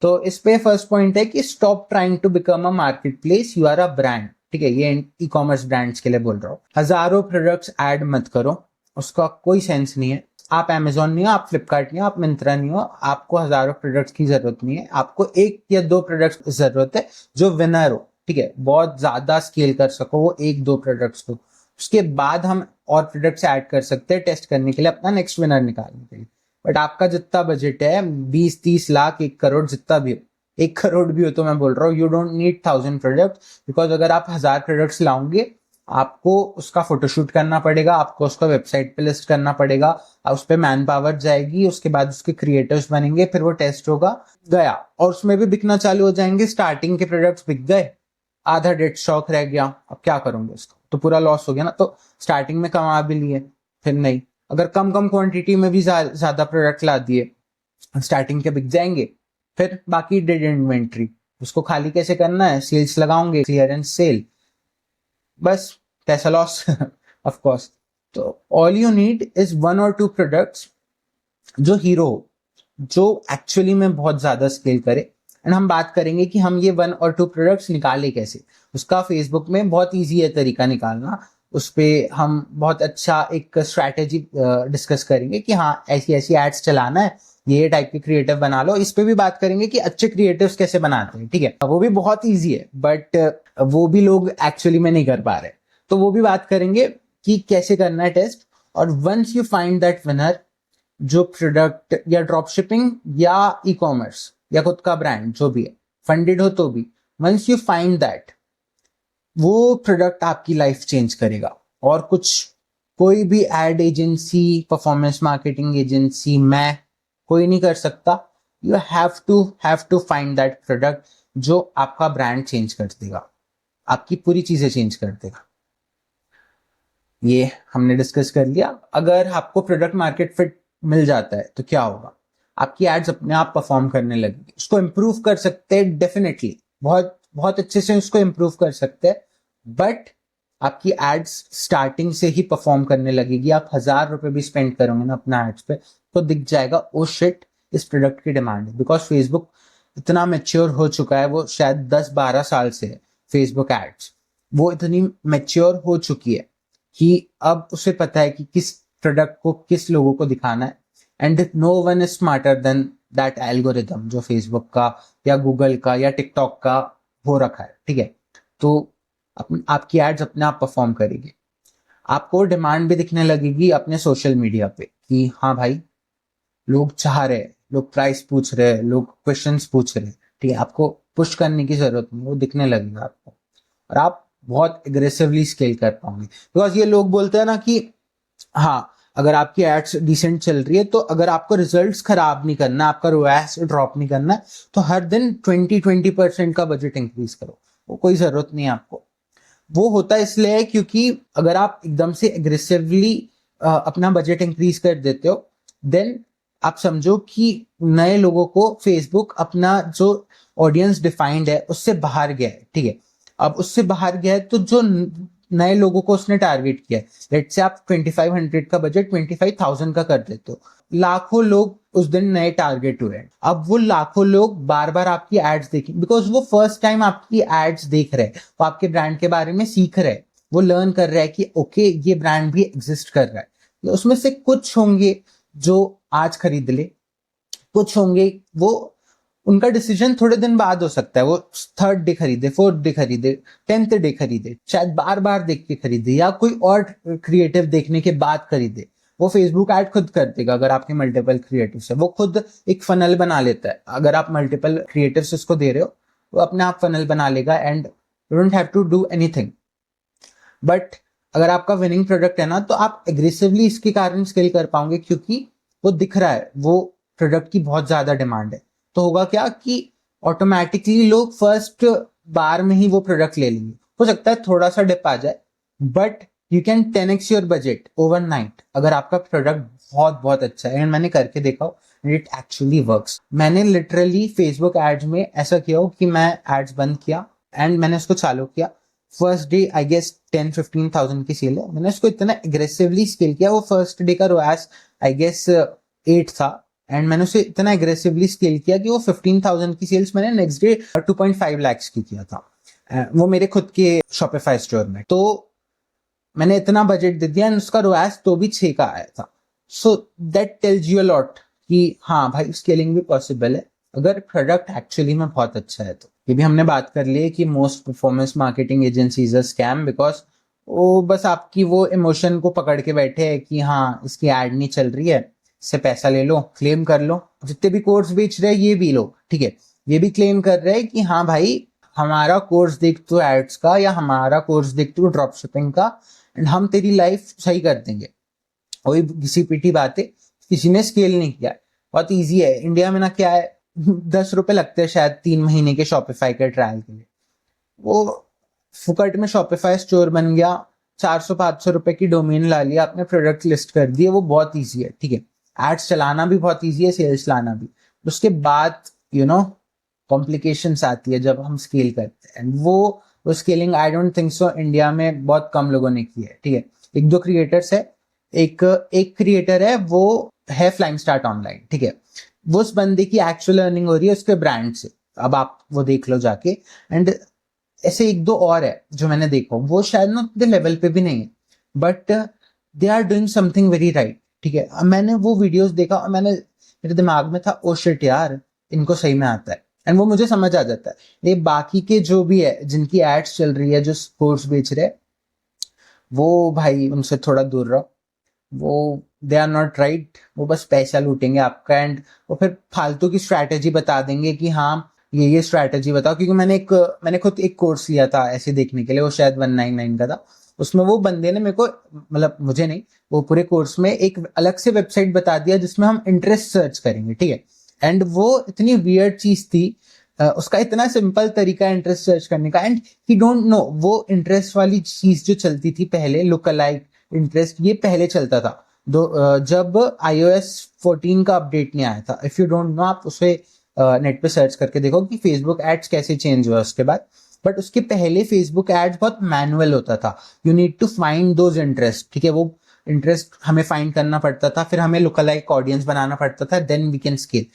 A: तो इस पे फर्स्ट पॉइंट है कि stop trying to become a marketplace, you are a brand, ठीक है। ये ई कॉमर्स ब्रांड्स के लिए बोल रहा हूँ। हजारों प्रोडक्ट्स ऐड मत करो, उसका कोई सेंस नहीं है। आप Amazon नहीं हो, आप फ्लिपकार्ट नहीं हो, आप मिंत्रा नहीं हो, आपको हजारों प्रोडक्ट्स की जरूरत नहीं है। आपको 1 या 2 प्रोडक्ट्स की जरूरत है जो विनर हो, ठीक है, बहुत ज्यादा स्केल कर सको वो 1-2 प्रोडक्ट्स को। उसके बाद हम और प्रोडक्ट्स ऐड कर सकते हैं टेस्ट करने के लिए, अपना नेक्स्ट विनर निकालने के लिए। बट आपका जितना बजट है 20-30 लाख 1 करोड़ जितना भी हो, 1 करोड़ भी हो तो मैं बोल रहा हूँ you don't need 1000 product, because अगर आप 1000 प्रोडक्ट्स लाओगे आपको उसका फोटोशूट करना पड़ेगा, आपको उसका वेबसाइट पे लिस्ट करना पड़ेगा, उस पर मैन पावर जाएगी, उसके बाद उसके क्रिएटर्स बनेंगे, फिर वो टेस्ट होगा, गया, और उसमें भी बिकना चालू हो जाएंगे। स्टार्टिंग के प्रोडक्ट्स बिक गए, आधा डेड स्टॉक रह गया, अब क्या करूंगे उसको, तो पूरा लॉस हो गया ना। तो स्टार्टिंग में कमा भी लिए, फिर नहीं, अगर कम कम क्वांटिटी में भी ज्यादा प्रोडक्ट ला दिए, स्टार्टिंग के बिक जाएंगे, फिर बाकी डेड इन्वेंट्री, उसको खाली कैसे करना है, सेल्स लगाओगे, क्लियरेंस सेल, बस पैसा लॉस ऑफ कोर्स। तो all you need is 1 or 2 products जो हीरो हो, जो एक्चुअली में बहुत ज्यादा स्केल करे। एंड हम बात करेंगे कि हम ये 1 or 2 प्रोडक्ट्स निकाले कैसे। उसका फेसबुक में बहुत ईजी है तरीका निकालना, उस पर हम बहुत अच्छा एक स्ट्रैटेजी डिस्कस करेंगे कि हाँ ऐसी ऐसी एड्स चलाना है, ये टाइप के क्रिएटिव बना लो। इस पे भी बात करेंगे कि अच्छे क्रिएटिव्स कैसे बनाते हैं, ठीक है, वो भी बहुत ईजी है, बट वो भी लोग एक्चुअली में नहीं कर पा रहे, तो वो भी बात करेंगे कि कैसे करना है टेस्ट। और once you find that winner, जो प्रोडक्ट या ड्रॉप शिपिंग या ई कॉमर्स या खुद का ब्रांड जो भी है, फंडेड हो तो भी, वंस यू फाइंड दैट, वो प्रोडक्ट आपकी लाइफ चेंज करेगा। और कुछ, कोई भी ad agency, performance marketing agency, मैं, कोई नहीं कर सकता। You have to find that product जो आपका ब्रांड चेंज कर देगा, आपकी पूरी चीजें चेंज कर देगा। ये हमने डिस्कस कर लिया। अगर आपको प्रोडक्ट मार्केट फिट मिल जाता है तो क्या होगा, आपकी एड्स अपने आप परफॉर्म करने लगेगी। उसको इम्प्रूव कर सकते हैं डेफिनेटली, बहुत बहुत अच्छे से उसको इम्प्रूव कर सकते हैं, बट आपकी एड्स स्टार्टिंग से ही परफॉर्म करने लगेगी। आप 1000 रुपए भी स्पेंड करोगे ना अपना एड्स पे, तो दिख जाएगा ओ शिट, इस प्रोडक्ट की डिमांड है। बिकॉज फेसबुक इतना मेच्योर हो चुका है, वो शायद 10-12 साल से है फेसबुक एड्स, वो इतनी मेच्योर हो चुकी है कि अब उसे पता है कि किस प्रोडक्ट को किस लोगों को दिखाना है। And no one is smarter than that algorithm जो फेसबुक का या गूगल का या टिकटॉक का हो रखा है, ठीक है। तो आपकी एड्स अपने आप परफॉर्म करेगी, आपको डिमांड भी दिखने लगेगी अपने सोशल मीडिया पे कि हाँ भाई लोग चाह रहे हैं, लोग प्राइस पूछ रहे हैं, लोग क्वेश्चंस पूछ रहे हैं, ठीक है। आपको पुश करने की जरूरत नहीं, वो दिखने लगेगा आपको, और आप बहुत एग्रेसिवली स्केल कर पाओगे। बिकॉज ये लोग बोलते हैं ना कि हाँ अगर आपकी एड्स डिसेंट चल रही है, तो अगर आपको रिजल्ट्स खराब नहीं करना, आपका रोएस ड्रॉप नहीं करना, तो हर दिन 20% का बजट इंक्रीज करो, वो कोई जरूरत नहीं है आपको। वो होता है इसलिए क्योंकि अगर आप एकदम से एग्रेसिवली अपना बजट इंक्रीज कर देते हो, देन आप समझो कि नए लोगों को फेसबुक अपना जो ऑडियंस डिफाइंड है उससे बाहर गया है, ठीक है। अब उससे बाहर गया है तो जो नए लोगों को उसने टारगेट किया है, लेट्स से आप 2500 का बजट 25,000 का कर देते हो, लाखों लोग उस दिन नए टारगेट हुए हैं। अब वो लाखों लोग बार बार आपकी एड्स देखें, बिकॉज वो फर्स्ट टाइम आपकी एड्स देख रहे हैं, वो आपके ब्रांड के बारे में सीख रहे हैं, वो लर्न कर रहा है कि ओके ये ब्रांड भी एग्जिस्ट कर रहा है। तो उसमें से कुछ होंगे जो आज खरीद ले, कुछ होंगे वो उनका डिसीजन थोड़े दिन बाद हो सकता है, वो 3rd डे खरीदे, 4th डे खरीदे, 10th डे खरीदे, शायद बार बार देख के खरीदे, या कोई और क्रिएटिव देखने के बाद खरीदे। वो फेसबुक ऐड खुद कर देगा अगर आपके मल्टीपल क्रिएटिव्स है, वो खुद एक फनल बना लेता है। अगर आप मल्टीपल क्रिएटिव्स उसको दे रहे हो, वो अपने आप फनल बना लेगा and you don't have to do anything. But अगर आपका विनिंग प्रोडक्ट है ना, तो आप एग्रेसिवली इसके कारण स्केल कर पाओगे, क्योंकि वो दिख रहा है वो प्रोडक्ट की बहुत ज्यादा डिमांड है। तो होगा क्या कि ऑटोमेटिकली लोग फर्स्ट बार में ही वो प्रोडक्ट ले लेंगे। हो सकता है थोड़ा सा डिप आ जाए, but you can 10x your budget overnight अगर आपका प्रोडक्ट बहुत बहुत अच्छा है। एंड मैंने करके देखा, इट एक्चुअली वर्क्स। मैंने लिटरली फेसबुक एड्स में ऐसा किया हो कि मैं एड्स बंद किया एंड मैंने उसको चालू किया, फर्स्ट डे आई गेस 10-15,000 की सेल है, मैंने उसको इतना एग्रेसिवली स्केल किया। वो फर्स्ट डे का रोएस आई गेस 8 था, एंड मैंने उसे इतना एग्रेसिवली स्केल किया कि वो 15,000 की सेल्स मैंने नेक्स्ट डे 2.5 lakhs की किया था, वो मेरे खुद के शॉपिफाई स्टोर में। तो मैंने इतना बजट दे दिया एंड उसका रोएस तो भी 6 का आया था। So that tells you a lot कि हाँ भाई स्केलिंग भी पॉसिबल है अगर प्रोडक्ट एक्चुअली में बहुत अच्छा है। तो ये भी हमने बात कर ली है कि most performance marketing agencies a scam, because वो बस आपकी वो इमोशन को पकड़ के बैठे हैं कि हाँ इसकी एड नहीं चल रही है, से पैसा ले लो, क्लेम कर लो। जितने भी कोर्स बेच रहे हैं ये भी लो, ठीक है, ये भी क्लेम कर रहे हैं कि हाँ भाई हमारा कोर्स देख तू एड्स का, या हमारा कोर्स देख तू ड्रॉप शिपिंग का, एंड हम तेरी लाइफ सही कर देंगे। वही घिसी पिटी बातें, किसी ने स्केल नहीं किया। बहुत ईजी है इंडिया में ना, क्या है 10 रुपए लगते हैं शायद 3 महीने के शॉपिफाई के ट्रायल के लिए। वो फुकट में शॉपिफाई स्टोर बन गया, 400-500 रुपए की डोमेन ला लिया, अपने प्रोडक्ट लिस्ट कर दिए, वो बहुत ईजी है, ठीक है। एड्स चलाना भी बहुत ईजी है, सेल्स लाना भी। उसके बाद कॉम्प्लिकेशंस आती है जब हम स्केल करते हैं, एंड वो scaling I don't think so India में बहुत कम लोगों ने की है, ठीक है। एक दो क्रिएटर्स है, एक एक क्रिएटर है वो है फ्लाइंग स्टार्ट ऑनलाइन, ठीक है। वो उस बंदे की एक्चुअल अर्निंग हो रही है उसके ब्रांड से, अब आप वो देख लो जाके। एंड ऐसे एक दो और है जो मैंने देखा, वो शायद ना उतने लेवल पे भी नहीं है, but they are doing something very right, ठीक है। अब मैंने वो वीडियोस देखा और मेरे दिमाग में था ओ शिट यार, इनको सही में आता है, एंड वो मुझे समझ आ जाता है। ये बाकी के जो भी है जिनकी एड्स चल रही है, जो कोर्स बेच रहे हैं, वो भाई उनसे थोड़ा दूर रहो। वो दे आर नॉट राइट, वो बस पैसा लूटेंगे आपका, एंड वो फिर फालतू की स्ट्रैटेजी बता देंगे कि हाँ ये स्ट्रैटेजी बताओ। क्योंकि मैंने खुद एक कोर्स लिया था ऐसे देखने के लिए, वो शायद 199 का था। उसमें वो बंदे ने मेरे को, मतलब मुझे नहीं, वो पूरे कोर्स में एक अलग से वेबसाइट बता दिया जिसमें हम इंटरेस्ट सर्च करेंगे, ठीक है। एंड वो इतनी वियर्ड चीज थी, उसका इतना सिंपल तरीका है इंटरेस्ट सर्च करने का, एंड ही डोंट नो वो इंटरेस्ट वाली चीज जो चलती थी पहले, लुक अलाइक इंटरेस्ट, ये पहले चलता था जब iOS 14 का अपडेट नहीं आया था। इफ यू डोंट नो, आप उसे नेट पे सर्च करके देखो कि फेसबुक एड्स कैसे चेंज हुआ उसके बाद। बट उसके पहले फेसबुक एड्स बहुत मैनुअल होता था, you need to find those interest, ठीक है। वो इंटरेस्ट हमें फाइंड करना पड़ता था, फिर हमें लुक अलाइक ऑडियंस बनाना पड़ता था, देन वी कैन स्केल।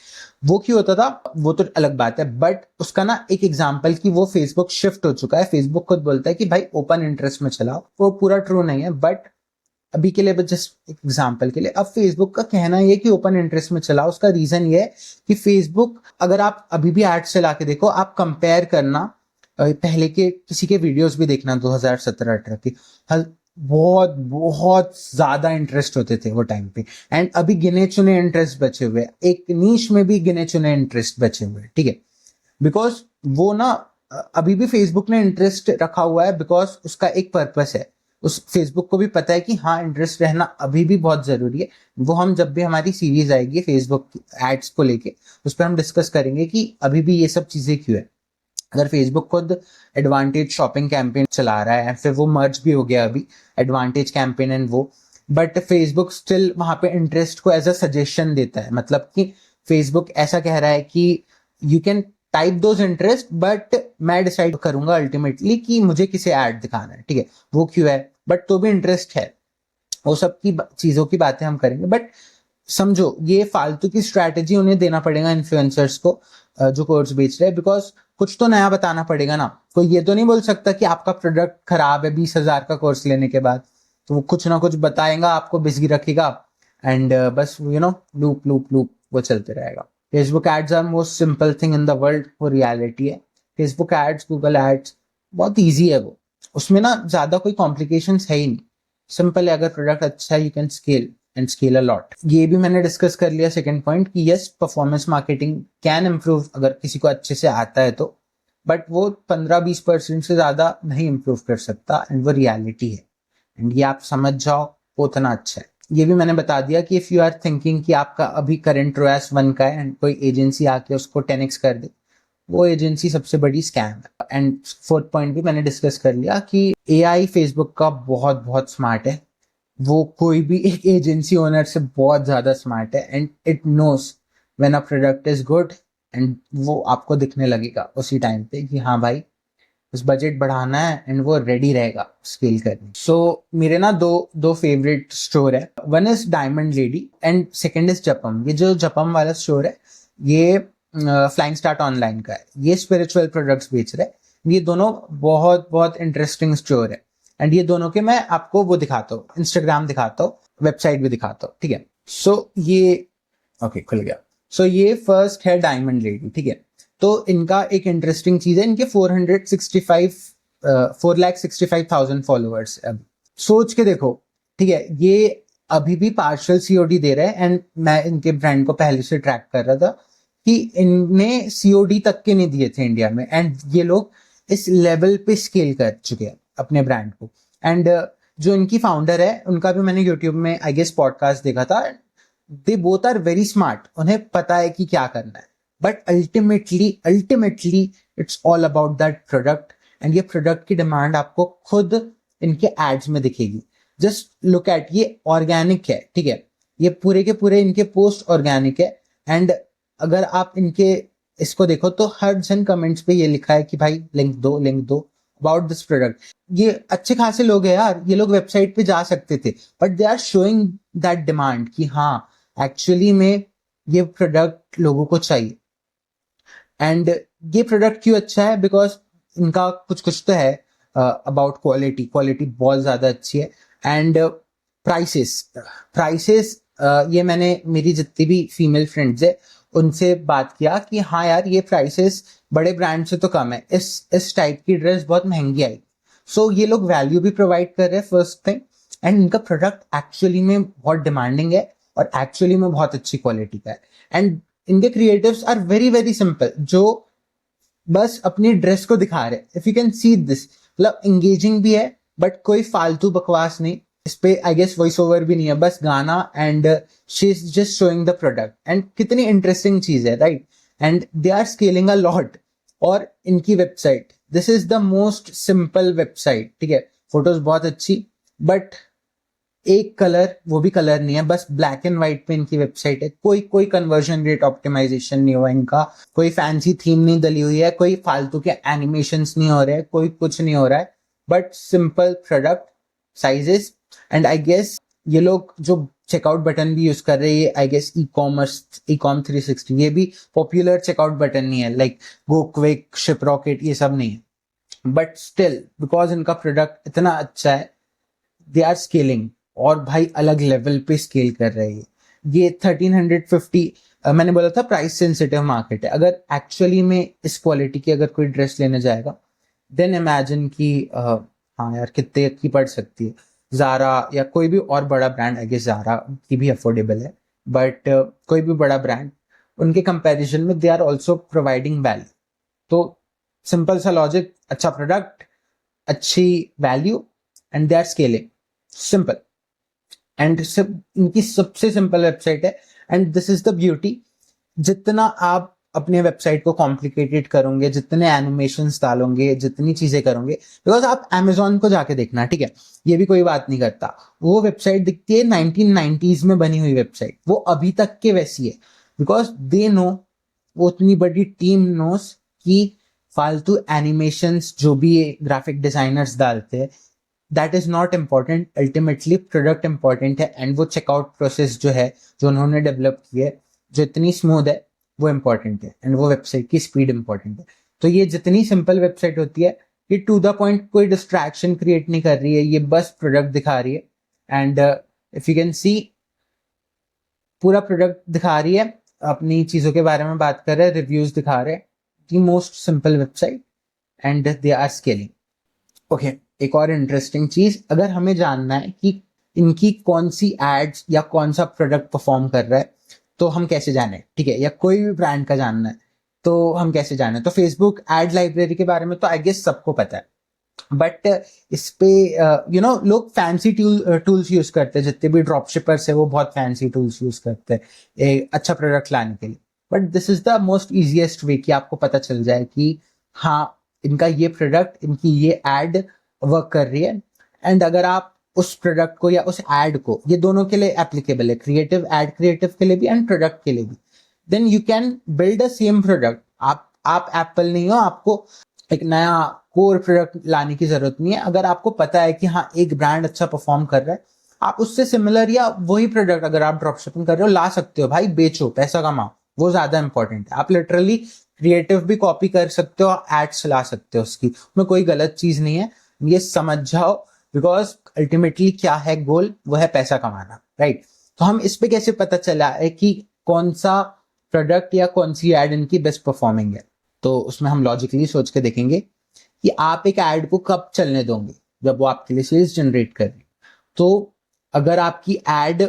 A: वो क्यों होता था वो तो अलग बात है, बट उसका ना एक एग्जांपल कि वो फेसबुक शिफ्ट हो चुका है। फेसबुक खुद बोलता है कि भाई ओपन इंटरेस्ट में चलाओ, वो पूरा ट्रू नहीं है, बट अभी के लिए बस जस्ट एक एग्जांपल के लिए। अब फेसबुक का कहना ये कि ओपन इंटरेस्ट में चलाओ, उसका रीजन ये है कि फेसबुक, अगर आप अभी भी एड्स चला के देखो, आप कंपेयर करना पहले के किसी के वीडियोस भी देखना 2017-18 के, बहुत बहुत ज्यादा इंटरेस्ट होते थे वो टाइम पे, एंड अभी गिने चुने इंटरेस्ट बचे हुए, एक नीश में भी गिने चुने इंटरेस्ट बचे हुए, ठीक है। बिकॉज वो ना, अभी भी फेसबुक ने इंटरेस्ट रखा हुआ है, बिकॉज उसका एक पर्पस है। उस फेसबुक को भी पता है कि हाँ इंटरेस्ट रहना अभी भी बहुत जरूरी है। वो हम जब भी हमारी सीरीज आएगी फेसबुक एड्स को लेके, उस पर हम डिस्कस करेंगे कि अभी भी ये सब चीजें क्यों है। अगर फेसबुक खुद एडवांटेज शॉपिंग कैंपेन चला रहा है, फिर वो मर्ज भी हो गया अभी एडवांटेज कैंपेन एंड वो, बट फेसबुक स्टिल वहां पे इंटरेस्ट को एज अ सजेशन देता है। मतलब कि फेसबुक ऐसा कह रहा है कि you can type those interest, but मैं डिसाइड करूंगा अल्टीमेटली कि मुझे किसे ऐड दिखाना है, ठीक है। वो क्यों है, बट तो भी इंटरेस्ट है। वो सब की चीजों की बातें हम करेंगे, बट समझो ये फालतू की स्ट्रैटेजी उन्हें देना पड़ेगा इन्फ्लुएंसर्स को जो कोर्स बेच रहे हैं, बिकॉज कुछ तो नया बताना पड़ेगा ना। कोई ये तो नहीं बोल सकता कि आपका प्रोडक्ट खराब है 20,000 का कोर्स लेने के बाद, तो वो कुछ ना कुछ बताएगा, आपको बिजी रखेगा, एंड बस लूप लूप लूप वो चलते रहेगा। Facebook ads are most simple thing in the world, वो रियलिटी है। फेसबुक एड्स, गूगल एड्स बहुत ईजी है वो, उसमें ना ज्यादा कोई कॉम्प्लिकेशंस है ही नहीं, सिंपल है। अगर प्रोडक्ट अच्छा है you can scale and scale a lot. ये भी मैंने डिस्कस कर लिया सेकंड पॉइंट कि yes performance marketing can improve अगर किसी को अच्छे से आता है तो, बट वो 15-20% से ज्यादा नहीं इम्प्रूव कर सकता, एंड वो रियलिटी है। एंड ये आप समझ जाओ वो उतना अच्छा है। ये भी मैंने बता दिया कि इफ यू आर थिंकिंग कि आपका अभी करंट रोएस 1 का है एंड कोई एजेंसी आके उसको 10x कर दे, वो एजेंसी सबसे बड़ी स्कैम है। एंड फोर्थ पॉइंट भी मैंने डिस्कस कर लिया कि एआई फेसबुक का बहुत बहुत स्मार्ट है। वो कोई भी एक एजेंसी ओनर से बहुत ज्यादा स्मार्ट है, and it knows when a product is good, and वो आपको दिखने लगेगा उसी टाइम पे कि हाँ भाई उस बजट बढ़ाना है, एंड वो रेडी रहेगा स्केल करने। सो मेरे ना दो दो फेवरेट स्टोर है, one is diamond lady and second is Japam. ये जो जपम वाला स्टोर है ये फ्लाइंग स्टार्ट ऑनलाइन का है, ये स्पिरिचुअल प्रोडक्ट्स बेच रहे हैं। ये दोनों बहुत बहुत इंटरेस्टिंग स्टोर है, एंड ये दोनों के मैं आपको वो दिखाता हूँ, इंस्टाग्राम दिखाता हूँ, वेबसाइट भी दिखाता हूँ, ठीक है। सो ये ओके खुल गया। सो ये फर्स्ट है डायमंड लेडी, ठीक है। तो इनका एक इंटरेस्टिंग चीज है, इनके 465,000 फॉलोअर्स। अब सोच के देखो, ठीक है, ये अभी भी पार्शियल सीओडी दे रहे हैं, एंड मैं इनके ब्रांड को पहले से ट्रैक कर रहा था कि इनने सीओडी तक के नहीं दिए थे इंडिया में, एंड ये लोग इस लेवल पे स्केल कर चुके हैं अपने ब्रांड को। एंड जो इनकी फाउंडर है उनका भी मैंने यूट्यूब में आई गेस पॉडकास्ट देखा था। They both are very smart, उन्हें पता है कि क्या करना है, but ultimately it's all about that product. And ये प्रोडक्ट की डिमांड आपको खुद इनके एड्स में दिखेगी। जस्ट लुक एट, ये ऑर्गेनिक है, ठीक है, ये पूरे के पूरे इनके पोस्ट ऑर्गेनिक है। एंड अगर आप इनके इसको देखो तो हर जन कमेंट्स पे ये लिखा है कि भाई लिंक दो अबाउट दिस प्रोडक्ट। ये अच्छे खासे लोग हैं यार, ये लोग वेबसाइट पे जा सकते थे, but they are showing that demand कि हाँ एक्चुअली में ये प्रोडक्ट लोगों को चाहिए। एंड ये प्रोडक्ट क्यों अच्छा है, बिकॉज इनका कुछ तो है अबाउट क्वालिटी बहुत ज्यादा अच्छी है। एंड प्राइसेस ये मैंने मेरी जितनी भी फीमेल फ्रेंड्स है उनसे बात किया कि हाँ यार ये प्राइसेस बड़े ब्रांड से तो कम है, इस टाइप की ड्रेस बहुत महंगी आई। सो ये लोग वैल्यू भी प्रोवाइड कर रहे हैं फर्स्ट थिंग, एंड इनका प्रोडक्ट एक्चुअली में बहुत डिमांडिंग है और एक्चुअली में बहुत अच्छी क्वालिटी का है। एंड इनके creatives are very very simple, जो बस अपनी ड्रेस को दिखा रहे। If you can see this, मतलब एंगेजिंग भी है बट कोई फालतू बकवास नहीं। इस पे आई गेस वॉइस ओवर भी नहीं है, बस गाना, and she is just showing the product. And कितनी इंटरेस्टिंग चीज है, right. And they are scaling a lot. और इनकी website, this is the most simple website, ठीक है, फोटोज बहुत अच्छी, बट एक कलर, वो भी कलर नहीं है, बस ब्लैक एंड व्हाइट पे इनकी वेबसाइट है। कोई कन्वर्जन रेट ऑप्टिमाइजेशन नहीं हुआ इनका, कोई फैंसी थीम नहीं डली हुई है, कोई फालतू के एनिमेशंस नहीं हो रहे हैं, कोई कुछ नहीं हो रहा है, but simple product, sizes. And I guess ये लोग जो चेकआउट बटन भी यूज कर रहे हैं, आई गेस ई-कॉम 360, ये भी पॉपुलर चेकआउट बटन नहीं है, like go quick, ship rocket, ये सब नहीं है। बट स्टिल बिकॉज इनका प्रोडक्ट इतना अच्छा है, दे आर स्केलिंग, और भाई अलग लेवल पे स्केल कर रहे हैं। ये 1350, मैंने बोला था प्राइस सेंसिटिव मार्केट है। अगर एक्चुअली में इस क्वालिटी की अगर कोई ड्रेस लेने जाएगा, देन इमेजिन कि हाँ यार कितने की पड़ सकती है। जारा या कोई भी और बड़ा ब्रांड, आई गेस जारा की भी अफोर्डेबल है, बट कोई भी बड़ा ब्रांड उनके कंपैरिजन में they are also providing value. तो सिंपल सा लॉजिक, अच्छा प्रोडक्ट, अच्छी value, and they are scaling, simple. And इनकी सबसे सिंपल वेबसाइट है। And this is the beauty, जितना आप अपने वेबसाइट को कॉम्प्लिकेटेड करोगे, जितने एनिमेशंस डालोगे, जितनी चीजें करोगे, बिकॉज आप Amazon को जाके देखना, ठीक है, ये भी कोई बात नहीं करता, वो वेबसाइट दिखती है 1990s में बनी हुई वेबसाइट, वो अभी तक के वैसी है, बिकॉज दे नो, वो उतनी बड़ी टीम नोस कि फालतू एनिमेशंस जो भी ग्राफिक डिजाइनर्स डालते हैं, that is not important, ultimately product important है। एंड वो चेकआउट प्रोसेस जो है, जो उन्होंने डेवलप की है, जो इतनी स्मूथ है, वो इम्पॉर्टेंट है। एंड वो वेबसाइट की स्पीड इंपॉर्टेंट है। तो ये जितनी सिंपल वेबसाइट होती है, ये टू द पॉइंट, कोई डिस्ट्रैक्शन क्रिएट नहीं कर रही है, ये बस प्रोडक्ट दिखा रही है। एंड इफ यू कैन सी, पूरा प्रोडक्ट दिखा रही है, अपनी चीजों के बारे में बात कर रहे हैं, रिव्यूज दिखा रहे हैं। The most simple website, and they are scaling. Okay, एक और इंटरेस्टिंग चीज, अगर हमें जानना है कि इनकी कौन सी एड्स या कौन सा प्रोडक्ट परफॉर्म कर रहा है, तो हम कैसे जाने, ठीक है, या कोई भी ब्रांड का जानना है तो हम कैसे जाने। तो फेसबुक एड लाइब्रेरी के बारे में तो आई गेस सबको पता है, बट इस पे लोग फैंसी टूल्स यूज करते हैं, जितने भी ड्रॉप शिपर्स है वो बहुत फैंसी टूल्स यूज करते हैं एक अच्छा प्रोडक्ट लाने के लिए। But this is the most easiest way कि आपको पता चल जाए कि हाँ इनका ये प्रोडक्ट, इनकी ये एड वर्क कर रही है। एंड अगर आप उस प्रोडक्ट को या उस एड को, ये दोनों के लिए एप्लीकेबल है, क्रिएटिव एड क्रिएटिव के लिए भी एंड प्रोडक्ट के लिए भी, then you can build a same product. आप एप्पल नहीं हो, आपको एक नया कोर प्रोडक्ट लाने की जरूरत नहीं है। अगर आपको पता है कि हाँ एक ब्रांड अच्छा परफॉर्म कर रहा है, आप उससे सिमिलर या वही प्रोडक्ट अगर आप ड्रॉप शिपिंग कर रहे हो ला सकते हो। भाई बेचो, पैसा कमाओ, वो ज्यादा इंपॉर्टेंट है। आप लिटरली क्रिएटिव भी कॉपी कर सकते हो, एड्स ला सकते हो, उसकी में कोई गलत चीज नहीं है, ये समझ जाओ। बिकॉज अल्टीमेटली क्या है गोल, वो है पैसा कमाना, राइट। तो हम इस पे कैसे पता चला है कि कौन सा प्रोडक्ट या कौन सी एड इनकी बेस्ट परफॉर्मिंग है, तो उसमें हम लॉजिकली सोच के देखेंगे कि आप एक एड को कब चलने दोगे, जब वो आपके लिए सेल्स जनरेट कर रही। तो अगर आपकी एड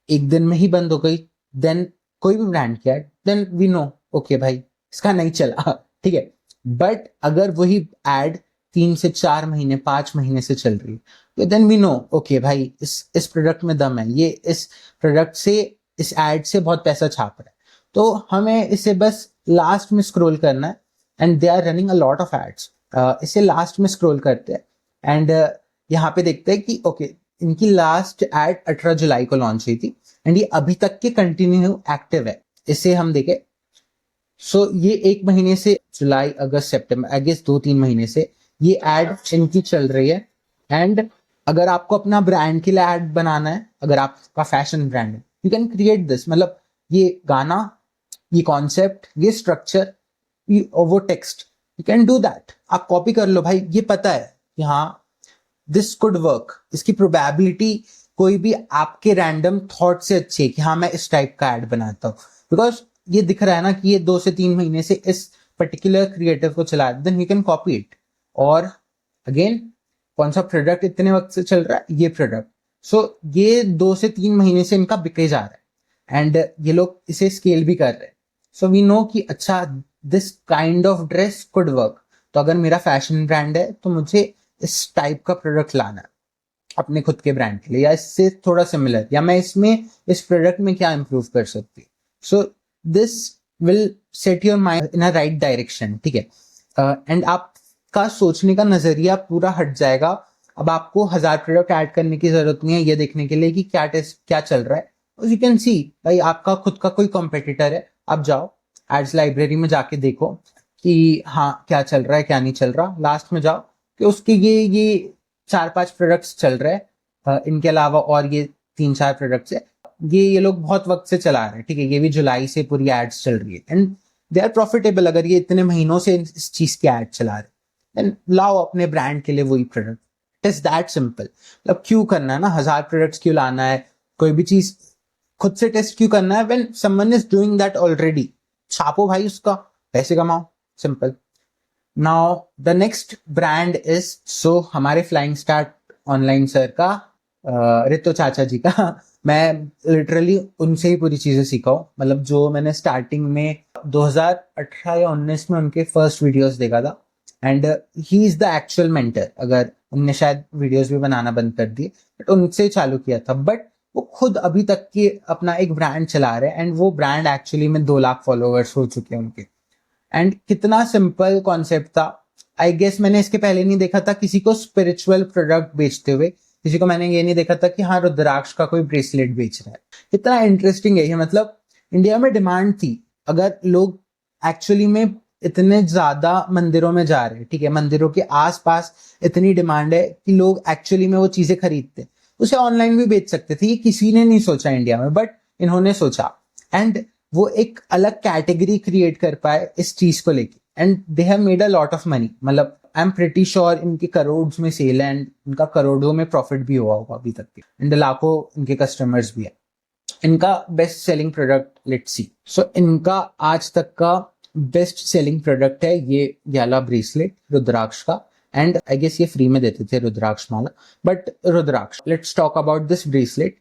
A: एक दिन में ही बंद हो गई, देन कोई भी ब्रांड की ad, then we know okay भाई इसका नहीं चला, ठीक है। बट अगर वही एड 3 से 4 महीने 5 महीने से चल रही है, तो देन वी नो ओके भाई इस प्रोडक्ट में दम है, ये इस प्रोडक्ट से, इस एड से बहुत पैसा छाप रहा है। तो हमें इसे बस लास्ट में स्क्रॉल करना है, and they are running a lot of ads. इसे लास्ट में स्क्रॉल करते हैं, एंड यहाँ पे देखते हैं कि ओके इनकी लास्ट एड 18 जुलाई को लॉन्च हुई थी, एंड ये अभी तक के कंटिन्यू एक्टिव है। इसे हम देखें, सो ये 1 महीने से, जुलाई अगस्त सितंबर, आई गेस 2-3 महीने से ये एड इनकी चल रही है। एंड अगर आपको अपना ब्रांड के लिए एड बनाना है, अगर आपका फैशन ब्रांड है, यू कैन क्रिएट दिस, मतलब ये गाना, ये कॉन्सेप्ट, ये स्ट्रक्चर, और वो text, you can do that. आप कॉपी कर लो भाई, ये पता है कि हाँ दिस कुड वर्क। इसकी प्रोबेबिलिटी कोई भी आपके रैंडम थॉट से अच्छी है कि हाँ मैं इस टाइप का एड बनाता हूँ, बिकॉज ये दिख रहा है ना कि ये 2 से 3 महीने से इस पर्टिकुलर क्रिएटिव को चला, then you can copy it. और अगेन कौन सा प्रोडक्ट इतने वक्त से चल रहा है, ये प्रोडक्ट, सो ये 2 से 3 महीने से इनका बिके जा रहा है, एंड ये लोग इसे स्केल भी कर रहे हैं। सो वी नो कि अच्छा this kind of dress could work. तो अगर मेरा फैशन ब्रांड है तो मुझे इस टाइप का प्रोडक्ट लाना है अपने खुद के ब्रांड के लिए, या इससे थोड़ा सिमिलर, या मैं इसमें इस प्रोडक्ट में क्या इंप्रूव कर सकती हूँ। So this will set your mind in a right direction, ठीक है। एंड आपका सोचने का नजरिया पूरा हट जाएगा। अब आपको 1000 प्रोडक्ट ऐड करने की जरूरत नहीं है ये देखने के लिए कि क्या टेस्ट क्या चल रहा है। यू कैन सी भाई आपका खुद का कोई कॉम्पिटिटर है, आप जाओ एड्स लाइब्रेरी में जाके देखो कि हाँ क्या चल रहा है क्या नहीं चल रहा, लास्ट में जाओ कि उसके ये 4-5 प्रोडक्ट्स चल रहे हैं, इनके अलावा और ये 3-4 प्रोडक्ट्स है, ये लोग बहुत वक्त से चला रहे हैं, ठीक है, ये भी जुलाई से पूरी एड्स चल रही है, एंड दे आर प्रॉफिटेबल। अगर ये इतने महीनों से इस चीज की एड चला रहे, देन लाओ अपने ब्रांड के लिए वही product. It is that simple. मतलब क्यों करना है ना, 1000 प्रोडक्ट्स क्यों लाना है, कोई भी चीज खुद से टेस्ट क्यों करना है, when someone is doing that already. छापो भाई उसका, पैसे कमाओ, simple. Now the next brand is, so हमारे फ्लाइंग स्टार्ट ऑनलाइन सर का, रितो चाचा जी का मैं लिटरली उनसे ही पूरी चीजें सीखा हूँ। मतलब जो मैंने स्टार्टिंग में 2018 या 19 में उनके फर्स्ट वीडियोस देखा था, and he is the actual mentor. अगर उनने शायद वीडियोस भी बनाना बंद कर दिए, बट उनसे चालू किया था। बट वो खुद अभी तक के अपना एक ब्रांड चला रहे हैं, एंड वो ब्रांड एक्चुअली में 2 लाख फॉलोअर्स हो चुके हैं उनके। एंड कितना सिंपल कॉन्सेप्ट था। आई गेस मैंने इसके पहले नहीं देखा था किसी को स्पिरिचुअल प्रोडक्ट बेचते हुए, किसी को मैंने ये नहीं देखा था कि हाँ रुद्राक्ष का कोई ब्रेसलेट बेच रहा है। कितना इंटरेस्टिंग है ये। मतलब इंडिया में डिमांड थी, अगर लोग एक्चुअली में इतने ज्यादा मंदिरों में जा रहे हैं, ठीक है, मंदिरों के आसपास इतनी डिमांड है कि लोग एक्चुअली में वो चीजें खरीदते, उसे ऑनलाइन भी बेच सकते थे। ये किसी ने नहीं सोचा इंडिया में, बट इन्होंने सोचा, एंड वो एक अलग कैटेगरी क्रिएट कर पाए इस चीज को लेके, and they have made a lot of money. मतलब आई एम प्रिटी श्योर इनके करोड़ में सेल है, एंड इनका करोड़ों में प्रॉफिट भी हुआ होगा अभी तक के, एंड लाखों इनके कस्टमर्स भी है। इनका best selling product let's see. So इनका आज तक का बेस्ट सेलिंग प्रोडक्ट है ये वाला ब्रेसलेट रुद्राक्ष का, एंड आई गेस ये फ्री में देते थे रुद्राक्ष माला, but rudraksha, let's talk about this bracelet.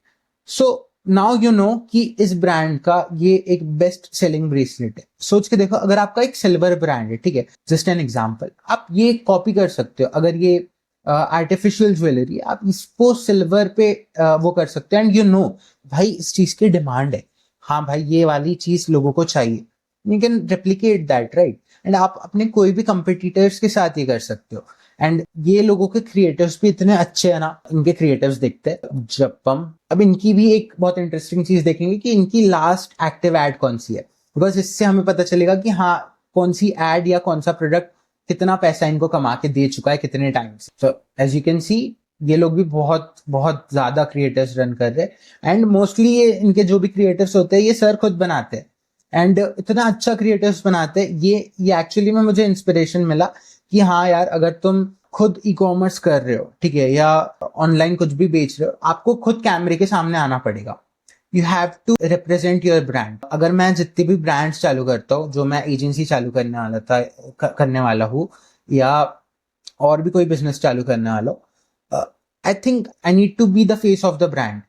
A: So now you know कि इस ब्रांड का ये एक बेस्ट सेलिंग ब्रेसलेट है। सोच के देखो, अगर आपका एक सिल्वर ब्रांड है, ठीक है, जस्ट एन एग्जांपल, आप ये कॉपी कर सकते हो। अगर ये आर्टिफिशियल ज्वेलरी, आप इसको सिल्वर पे वो कर सकते हैं, एंड यू नो भाई इस चीज की डिमांड है, हाँ भाई ये वाली चीज लोगों को चाहिए, you can replicate that, right. And आप अपने कोई भी कंपिटिटर्स के साथ ये कर सकते हो। एंड ये लोगों के क्रिएटर्स भी इतने अच्छे है ना, इनके क्रिएटर्स देखते हैं जब हम अब इनकी भी एक बहुत इंटरेस्टिंग चीज देखेंगे कि इनकी लास्ट एक्टिव एड कौन सी है, बिकॉज इससे हमें पता चलेगा कि हाँ कौन सी एड या कौन सा प्रोडक्ट कितना पैसा इनको कमा के दे चुका है कितने टाइम से। So as you can see ये लोग भी बहुत बहुत ज्यादा क्रिएटर्स रन कर रहे हैं, एंड मोस्टली ये इनके जो भी क्रिएटर्स होते हैं ये सर खुद बनाते हैं, एंड इतना अच्छा क्रिएटर्स बनाते हैं। ये एक्चुअली में मुझे इंस्पिरेशन मिला कि हाँ यार अगर तुम खुद ई कॉमर्स कर रहे हो, ठीक है, या ऑनलाइन कुछ भी बेच रहे हो, आपको खुद कैमरे के सामने आना पड़ेगा। You have to represent your brand. अगर मैं जितने भी ब्रांड्स चालू करता हूँ, जो मैं एजेंसी चालू करने वाला हूँ, या और भी कोई बिजनेस चालू करने वाला हूँ, I think I need to be the face of the brand.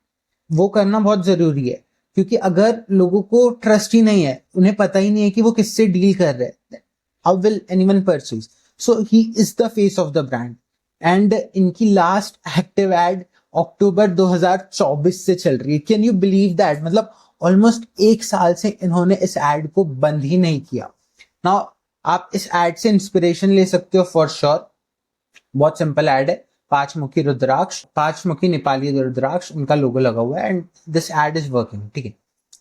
A: वो करना बहुत जरूरी है, क्योंकि अगर लोगों को ट्रस्ट ही नहीं है, उन्हें पता ही नहीं है कि वो किससे डील कर रहे हैं, how will anyone purchase? So he is the face of the brand. And इनकी लास्ट एक्टिव एड अक्टूबर 2024 से चल रही है। Can you believe that? मतलब ऑलमोस्ट 1 साल से इन्होंने इस एड को बंद ही नहीं किया। नाउ आप इस एड से इंस्पिरेशन ले सकते हो फॉर श्योर। बहुत सिंपल एड है, 5 मुखी रुद्राक्ष, 5 मुखी नेपाली रुद्राक्ष उनका लोगो लगा हुआ है, and this ad is working, ठीक है।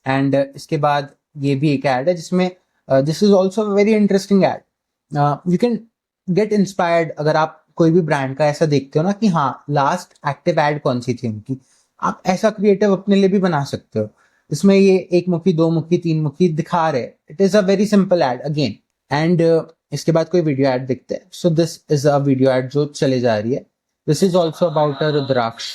A: एंड इसके बाद ये भी एक एड है जिसमें this is also very interesting ad. You can get inspired अगर आप कोई भी ब्रांड का ऐसा देखते हो ना कि हाँ लास्ट एक्टिव एड कौन सी थी उनकी, आप ऐसा क्रिएटिव अपने लिए भी बना सकते हो। इसमें ये 1 मुखी, 2 मुखी, 3 मुखी दिखा रहे, it is a very simple ad again. And इसके बाद कोई वीडियो एड दिखते हैं। So this is a video ad जो चले जा रही है। This is also about a rudraksha.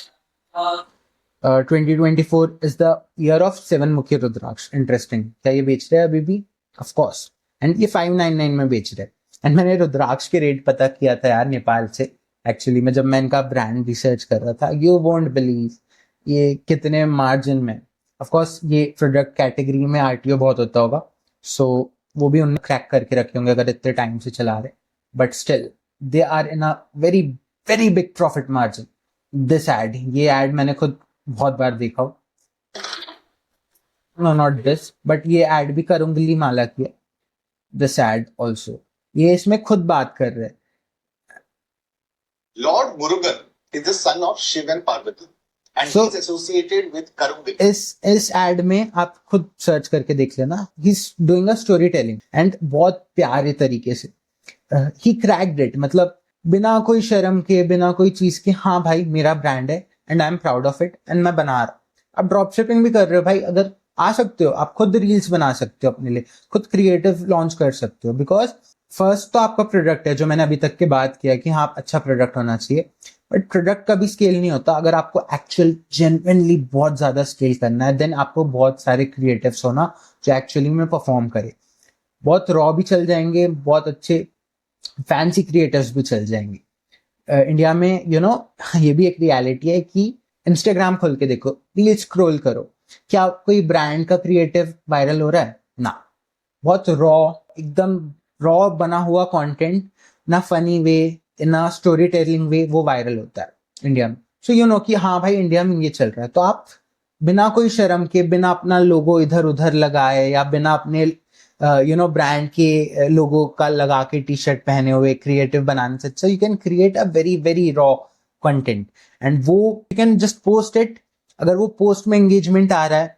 A: 2024 is the year of 7 mukhi rudraksha. Interesting, क्या ये बेच रहे हैं अभी भी? Of course. एंड ये 599 में बेच रहे हैं। एंड मैंने रुद्राक्ष के रेट पता किया था यार नेपाल से, एक्चुअली में जब मैं इनका ब्रांड रिसर्च कर रहा था। यू वोंट बिलीव ये कितने मार्जिन में। ऑफ कोर्स ये प्रोडक्ट कैटेगरी में आरटीओ बहुत होता होगा, सो वो भी उन्होंने क्रैक करके रखे होंगे अगर इतने टाइम से चला रहे, but still they are in a very very big profit margin. This ad, ये एड मैंने खुद बहुत बार देखा हो। नो नॉट दिस, बट ये एड भी करुंगली माला की है। दिस एड ऑल्सो, ये इसमें खुद बात कर रहे हैं।
B: Lord Murugan is the son of Shiv and Parvati, and
A: So-
B: he's associated with Karungal.
A: इस एड में आप खुद सर्च करके देख लेना। He is doing a story telling and बहुत प्यारे तरीके से ही क्रैक्ड इट। मतलब बिना कोई शर्म के, बिना कोई चीज के, हाँ भाई मेरा ब्रांड है and I am proud of it and मैं बना रहा। आप ड्रॉप शिपिंग भी कर रहे हो भाई, अगर आ सकते हो आप खुद रील्स बना सकते हो अपने लिए, खुद क्रिएटिव लॉन्च कर सकते हो। बिकॉज फर्स्ट तो आपका प्रोडक्ट है, जो मैंने अभी तक की बात किया कि हाँ अच्छा प्रोडक्ट होना चाहिए, बट प्रोडक्ट का भी स्केल नहीं होता। अगर आपको एक्चुअल जेन्युइनली बहुत ज्यादा स्केल करना है, देन आपको बहुत सारे क्रिएटिव्स होना जो एक्चुअली में परफॉर्म करे। बहुत रॉ भी चल जाएंगे, बहुत अच्छे फैंसी क्रिएटिव्स भी चल जाएंगे। इंडिया में ये भी एक रियलिटी है कि इंस्टाग्राम खोल के देखो, रील स्क्रॉल करो, क्या कोई ब्रांड का क्रिएटिव वायरल हो रहा है? ना। बहुत रॉ, एकदम रॉ बना हुआ कंटेंट, ना फनी वे ना स्टोरी टेलिंग वे, वो वायरल होता है इंडिया में। सो कि हाँ भाई इंडिया में ये चल रहा है, तो आप बिना कोई शर्म के, बिना अपना लोगो इधर उधर लगाए या बिना अपने ब्रांड के लोगो का लगा के टी शर्ट पहने हुए क्रिएटिव बनाने से अच्छा you can create a very very raw content and वो you can just post it. अगर वो पोस्ट में एंगेजमेंट आ रहा है,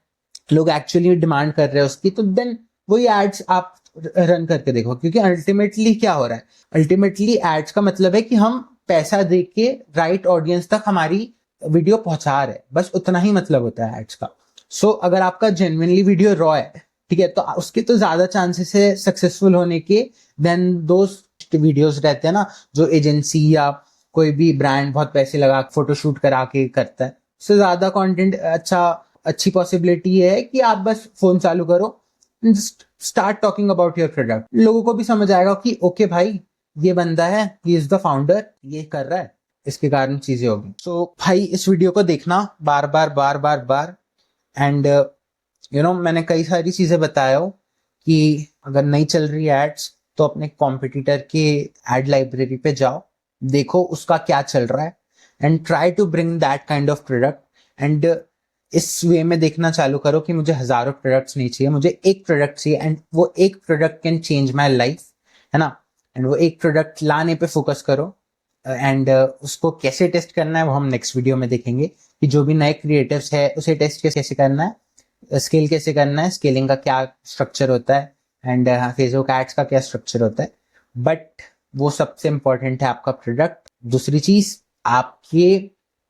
A: लोग एक्चुअली डिमांड कर रहे हैं उसकी, तो देन वही एड्स आप रन करके देखो। क्योंकि अल्टीमेटली क्या हो रहा है, अल्टीमेटली एड्स का मतलब है कि हम पैसा दे के राइट ऑडियंस तक हमारी वीडियो पहुंचा रहे, बस उतना ही मतलब होता है एड्स का। सो अगर आपका जेन्युइनली वीडियो रॉ है, ठीक है, तो उसके तो ज्यादा चांसेस है सक्सेसफुल होने के देन दोस्त वीडियोस रहते हैं ना जो एजेंसी या कोई भी ब्रांड बहुत पैसे लगा फोटोशूट करा के करता है। उससे ज्यादा कंटेंट अच्छी पॉसिबिलिटी है कि आप बस फोन चालू करो, start talking about your product. लोगों को भी समझ आएगा कि ओके भाई ये बंदा है, ही इज द फाउंडर, ये कर रहा है, इसके कारण चीजें होगी। सो भाई इस वीडियो को देखना बार बार बार बार बार। एंड मैंने कई सारी चीजें बताया हो कि अगर नहीं चल रही एड्स तो अपने कॉम्पिटिटर के एड लाइब्रेरी पे जाओ, देखो उसका क्या चल रहा है and try to bring that kind of product. And इस वे में देखना चालू करो कि मुझे हजारों प्रोडक्ट्स नहीं चाहिए, मुझे एक प्रोडक्ट चाहिए एंड वो एक product can change my life, है ना। एंड वो एक प्रोडक्ट लाने पे फोकस करो एंड उसको कैसे टेस्ट करना है वो हम नेक्स्ट वीडियो में देखेंगे कि जो भी नए क्रिएटिव्स है उसे टेस्ट कैसे करना है, स्केल कैसे करना है, स्केलिंग का क्या स्ट्रक्चर होता है एंड फेसबुक एड्स का क्या स्ट्रक्चर होता है। बट वो सबसे इंपॉर्टेंट है आपका प्रोडक्ट। दूसरी चीज आपके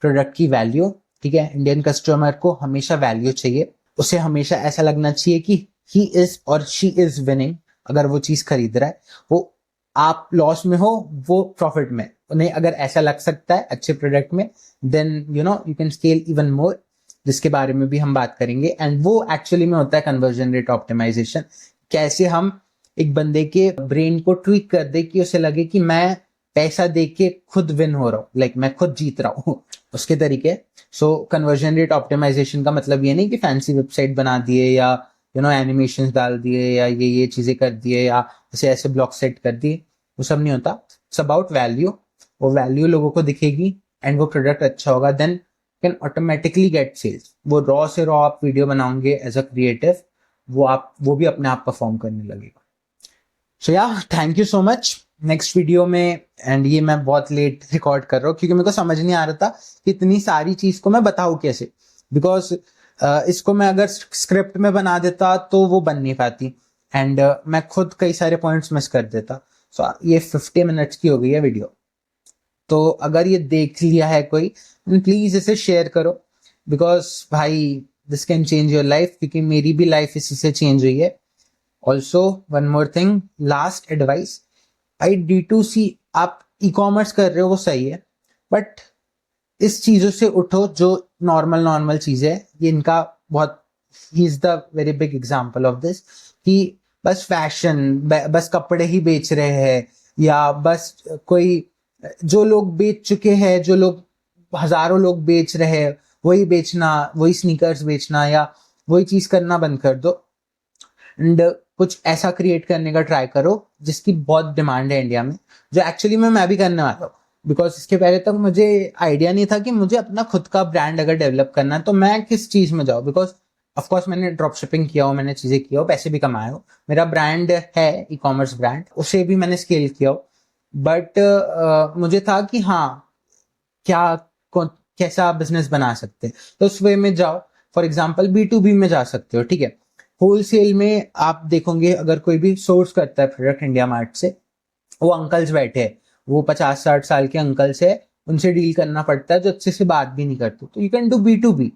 A: प्रोडक्ट की वैल्यू, ठीक है। इंडियन कस्टमर को हमेशा वैल्यू चाहिए, उसे हमेशा ऐसा लगना चाहिए कि ही इज और शी इज विनिंग। अगर वो चीज खरीद रहा है, वो आप लॉस में हो वो प्रॉफिट में, उन्हें अगर ऐसा लग सकता है अच्छे प्रोडक्ट में, then you can scale even more, जिसके बारे में भी हम बात करेंगे। एंड वो एक्चुअली में होता है कन्वर्जन रेट ऑप्टिमाइजेशन। कैसे हम एक बंदे के ब्रेन को ट्विक कर दे कि उसे लगे कि मैं पैसा दे के खुद विन हो रहा हूँ, लाइक मैं खुद जीत रहा हूँ उसके तरीके। सो कन्वर्जन रेट ऑप्टिमाइजेशन का मतलब ये नहीं कि फैंसी वेबसाइट बना दिए या एनिमेशन डाल दिए या ये चीजें कर दिए या ऐसे ब्लॉक सेट कर दिए, वो सब नहीं होता। It's about value. वो वैल्यू लोगों को दिखेगी एंड वो प्रोडक्ट अच्छा होगा, then can automatically get sales. वो रॉ से रॉ आप वीडियो बनाओगे एज अ क्रिएटिव, वो भी अपने आप परफॉर्म करने लगेगा। So yeah thank you so much. Next video में, एंड ये मैं बहुत लेट रिकॉर्ड कर रहा हूँ क्योंकि मेरे को समझ नहीं आ रहा था कि इतनी सारी चीज को मैं बताऊँ कैसे, बिकॉज इसको मैं अगर स्क्रिप्ट में बना देता तो वो बन नहीं पाती एंड मैं खुद कई सारे पॉइंट्स मिस कर देता। सो ये 50 मिनट्स की हो गई है वीडियो, तो अगर ये देख लिया है कोई, प्लीज इसे शेयर करो, बिकॉज भाई this can change your life, क्योंकि मेरी भी लाइफ इसी से चेंज हुई है। Also one more thing, last advice, भाई D2C आप ई कॉमर्स कर रहे हो वो सही है, बट इस चीजों से उठो जो नॉर्मल चीजें है। ये इनका बहुत, he is the very big example of this, कि बस फैशन, बस कपड़े ही बेच रहे हैं, या बस कोई, जो लोग बेच चुके हैं, जो लोग हजारों लोग बेच रहे हैं वही बेचना, वही स्नीकर्स बेचना या वही चीज करना बंद कर दो एंड कुछ ऐसा क्रिएट करने का ट्राई करो जिसकी बहुत डिमांड है इंडिया में, जो एक्चुअली मैं भी करने वाला हूँ। बिकॉज इसके पहले तक मुझे आइडिया नहीं था कि मुझे अपना खुद का ब्रांड अगर डेवलप करना है तो मैं किस चीज में जाऊँ। बिकॉज ऑफकोर्स मैंने ड्रॉप शिपिंग किया हो, मैंने चीजें किया हो, पैसे भी कमाए हो, मेरा ब्रांड है ई कॉमर्स ब्रांड, उसे भी मैंने स्केल किया हो, बट मुझे था कि हाँ क्या कैसा बिजनेस बना सकते हैं, तो उस वे में जाओ। फॉर एग्जाम्पल B2B में जा सकते हो, ठीक है। होलसेल में आप देखोगे अगर कोई भी सोर्स करता है प्रोडक्ट इंडिया मार्ट से, वो अंकल्स बैठे हैं, वो 50-60 साल के अंकल्स है, उनसे डील करना पड़ता है जो अच्छे से बात भी नहीं करते। तो you can do B2B।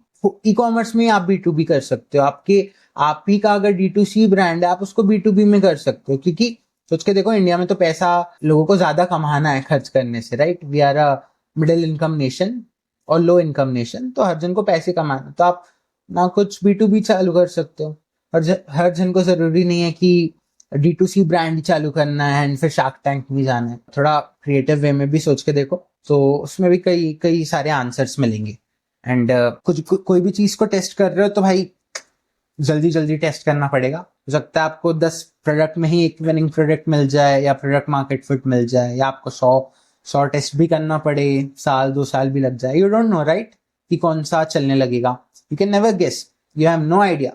A: E commerce में आप B2B कर सकते हो। आप ही का अगर D2C ब्रांड है, आप उसको B2B में कर सकते हो, क्योंकि सोच के देखो, इंडिया में तो पैसा लोगों को ज्यादा कमाना है खर्च करने से, right. We are a middle income nation और लो इनकम नेशन, तो हर जन को पैसे कमाना, तो आप ना कुछ B2B चालू कर सकते हो। हर जन को जरूरी नहीं है कि D2C ब्रांड चालू करना है एंड फिर शार्क टैंक में जाना है। थोड़ा क्रिएटिव वे में भी सोच के देखो, तो उसमें भी कई सारे आंसर्स मिलेंगे। एंड कोई भी चीज को टेस्ट कर रहे हो तो भाई जल्दी टेस्ट करना पड़ेगा। हो सकता है आपको 10 प्रोडक्ट में ही एक विनिंग प्रोडक्ट मिल जाए या प्रोडक्ट मार्केट फिट मिल जाए, या आपको 100 टेस्ट भी करना पड़े, 1-2 साल भी लग जाए। यू डोंट नो राइट कि कौन सा चलने लगेगा। You can never guess, you have no idea.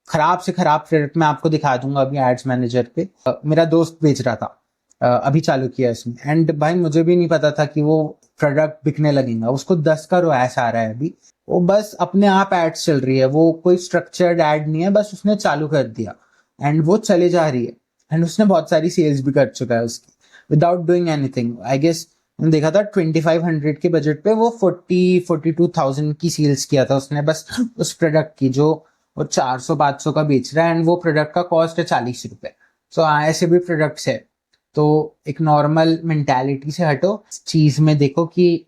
A: खराब से खराब प्रोडक्ट मैं आपको दिखा दूंगा अभी एड्स मैनेजर पे। मेरा दोस्त बेच रहा था, अभी चालू किया इसमें, एंड भाई मुझे भी नहीं पता था कि वो प्रोडक्ट बिकने लगेगा। उसको 10 का ROAS आ रहा है अभी, वो बस अपने आप एड्स चल रही है, वो कोई स्ट्रक्चर्ड एड नहीं है, बस उसने चालू कर दिया एंड वो चले जा रही है एंड उसने बहुत सारी सेल्स भी कर चुका है उसकी without doing anything. I guess मैंने देखा था 2500 के बजट पे वो 42,000 की सेल्स किया था उसने, बस उस प्रोडक्ट की, जो वो 400-500 का बेच रहा है एंड वो प्रोडक्ट का कॉस्ट है 40 रुपए। सो ऐसे भी प्रोडक्ट्स है। तो एक नॉर्मल मेंटालिटी से हटो, चीज में देखो कि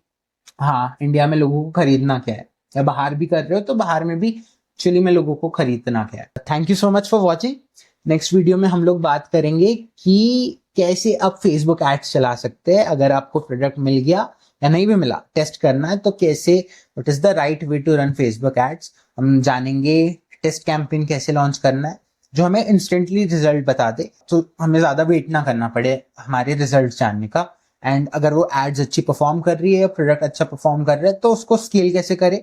A: हाँ इंडिया में लोगों को खरीदना क्या है, या बाहर भी कर रहे हो तो बाहर में भी एक्चुअली में लोगों को खरीदना क्या है। Thank you so much for watching. Next video में हम लोग बात करेंगे कि कैसे आप फेसबुक एड्स चला सकते हैं। अगर आपको प्रोडक्ट मिल गया या नहीं भी मिला, टेस्ट करना है, तो कैसे, what is the right way to run Facebook ads, हम जानेंगे। टेस्ट कैंपेन कैसे लॉन्च करना है जो हमें इंस्टेंटली रिजल्ट बता दे, तो हमें ज्यादा वेट ना करना पड़े हमारे रिजल्ट जानने का। एंड अगर वो एड्स अच्छी परफॉर्म कर रही है, प्रोडक्ट अच्छा परफॉर्म कर रहा है, तो उसको स्केल कैसे करे।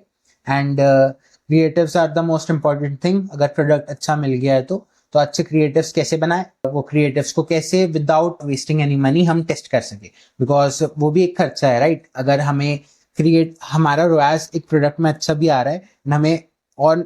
A: And creatives are the most important thing. अगर प्रोडक्ट अच्छा मिल गया है तो अच्छे क्रिएटिव्स कैसे बनाए, वो क्रिएटिव्स को कैसे विदाउट वेस्टिंग एनी मनी हम टेस्ट कर सके, बिकॉज वो भी एक खर्चा है, राइट। अगर हमें हमारा ROAS एक प्रोडक्ट में अच्छा भी आ रहा है, हमें और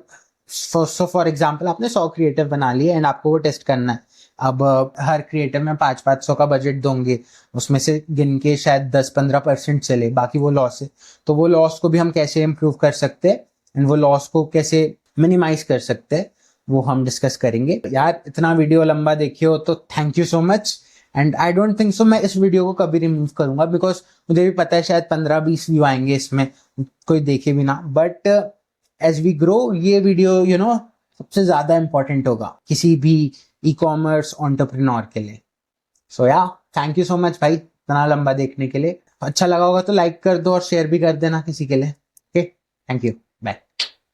A: फॉर एग्जाम्पल आपने 100 क्रिएटिव बना लिए एंड आपको वो टेस्ट करना है। अब हर क्रिएटिव में 500 का बजट दोगे, उसमें से गिन के शायद 10-15% चले, बाकी वो लॉस है। तो वो लॉस को भी हम कैसे इम्प्रूव कर सकते हैं एंड वो लॉस को कैसे मिनिमाइज कर सकते हैं, वो हम डिस्कस करेंगे। यार इतना वीडियो लंबा देखिए हो तो thank you so much. And I don't think so मैं इस वीडियो को कभी रिमूव करूंगा, बिकॉज मुझे भी पता है शायद 15-20 व्यू आएंगे इसमें, कोई देखे भी ना। बट एज वी ग्रो, ये वीडियो सबसे ज्यादा इंपॉर्टेंट होगा किसी भी ई कॉमर्स एंटरप्रेन्योर के लिए। सो yeah thank you so much भाई। इतना लंबा देखने के लिए। अच्छा लगा होगा तो लाइक कर दो और शेयर भी कर देना किसी के लिए। Okay, thank you.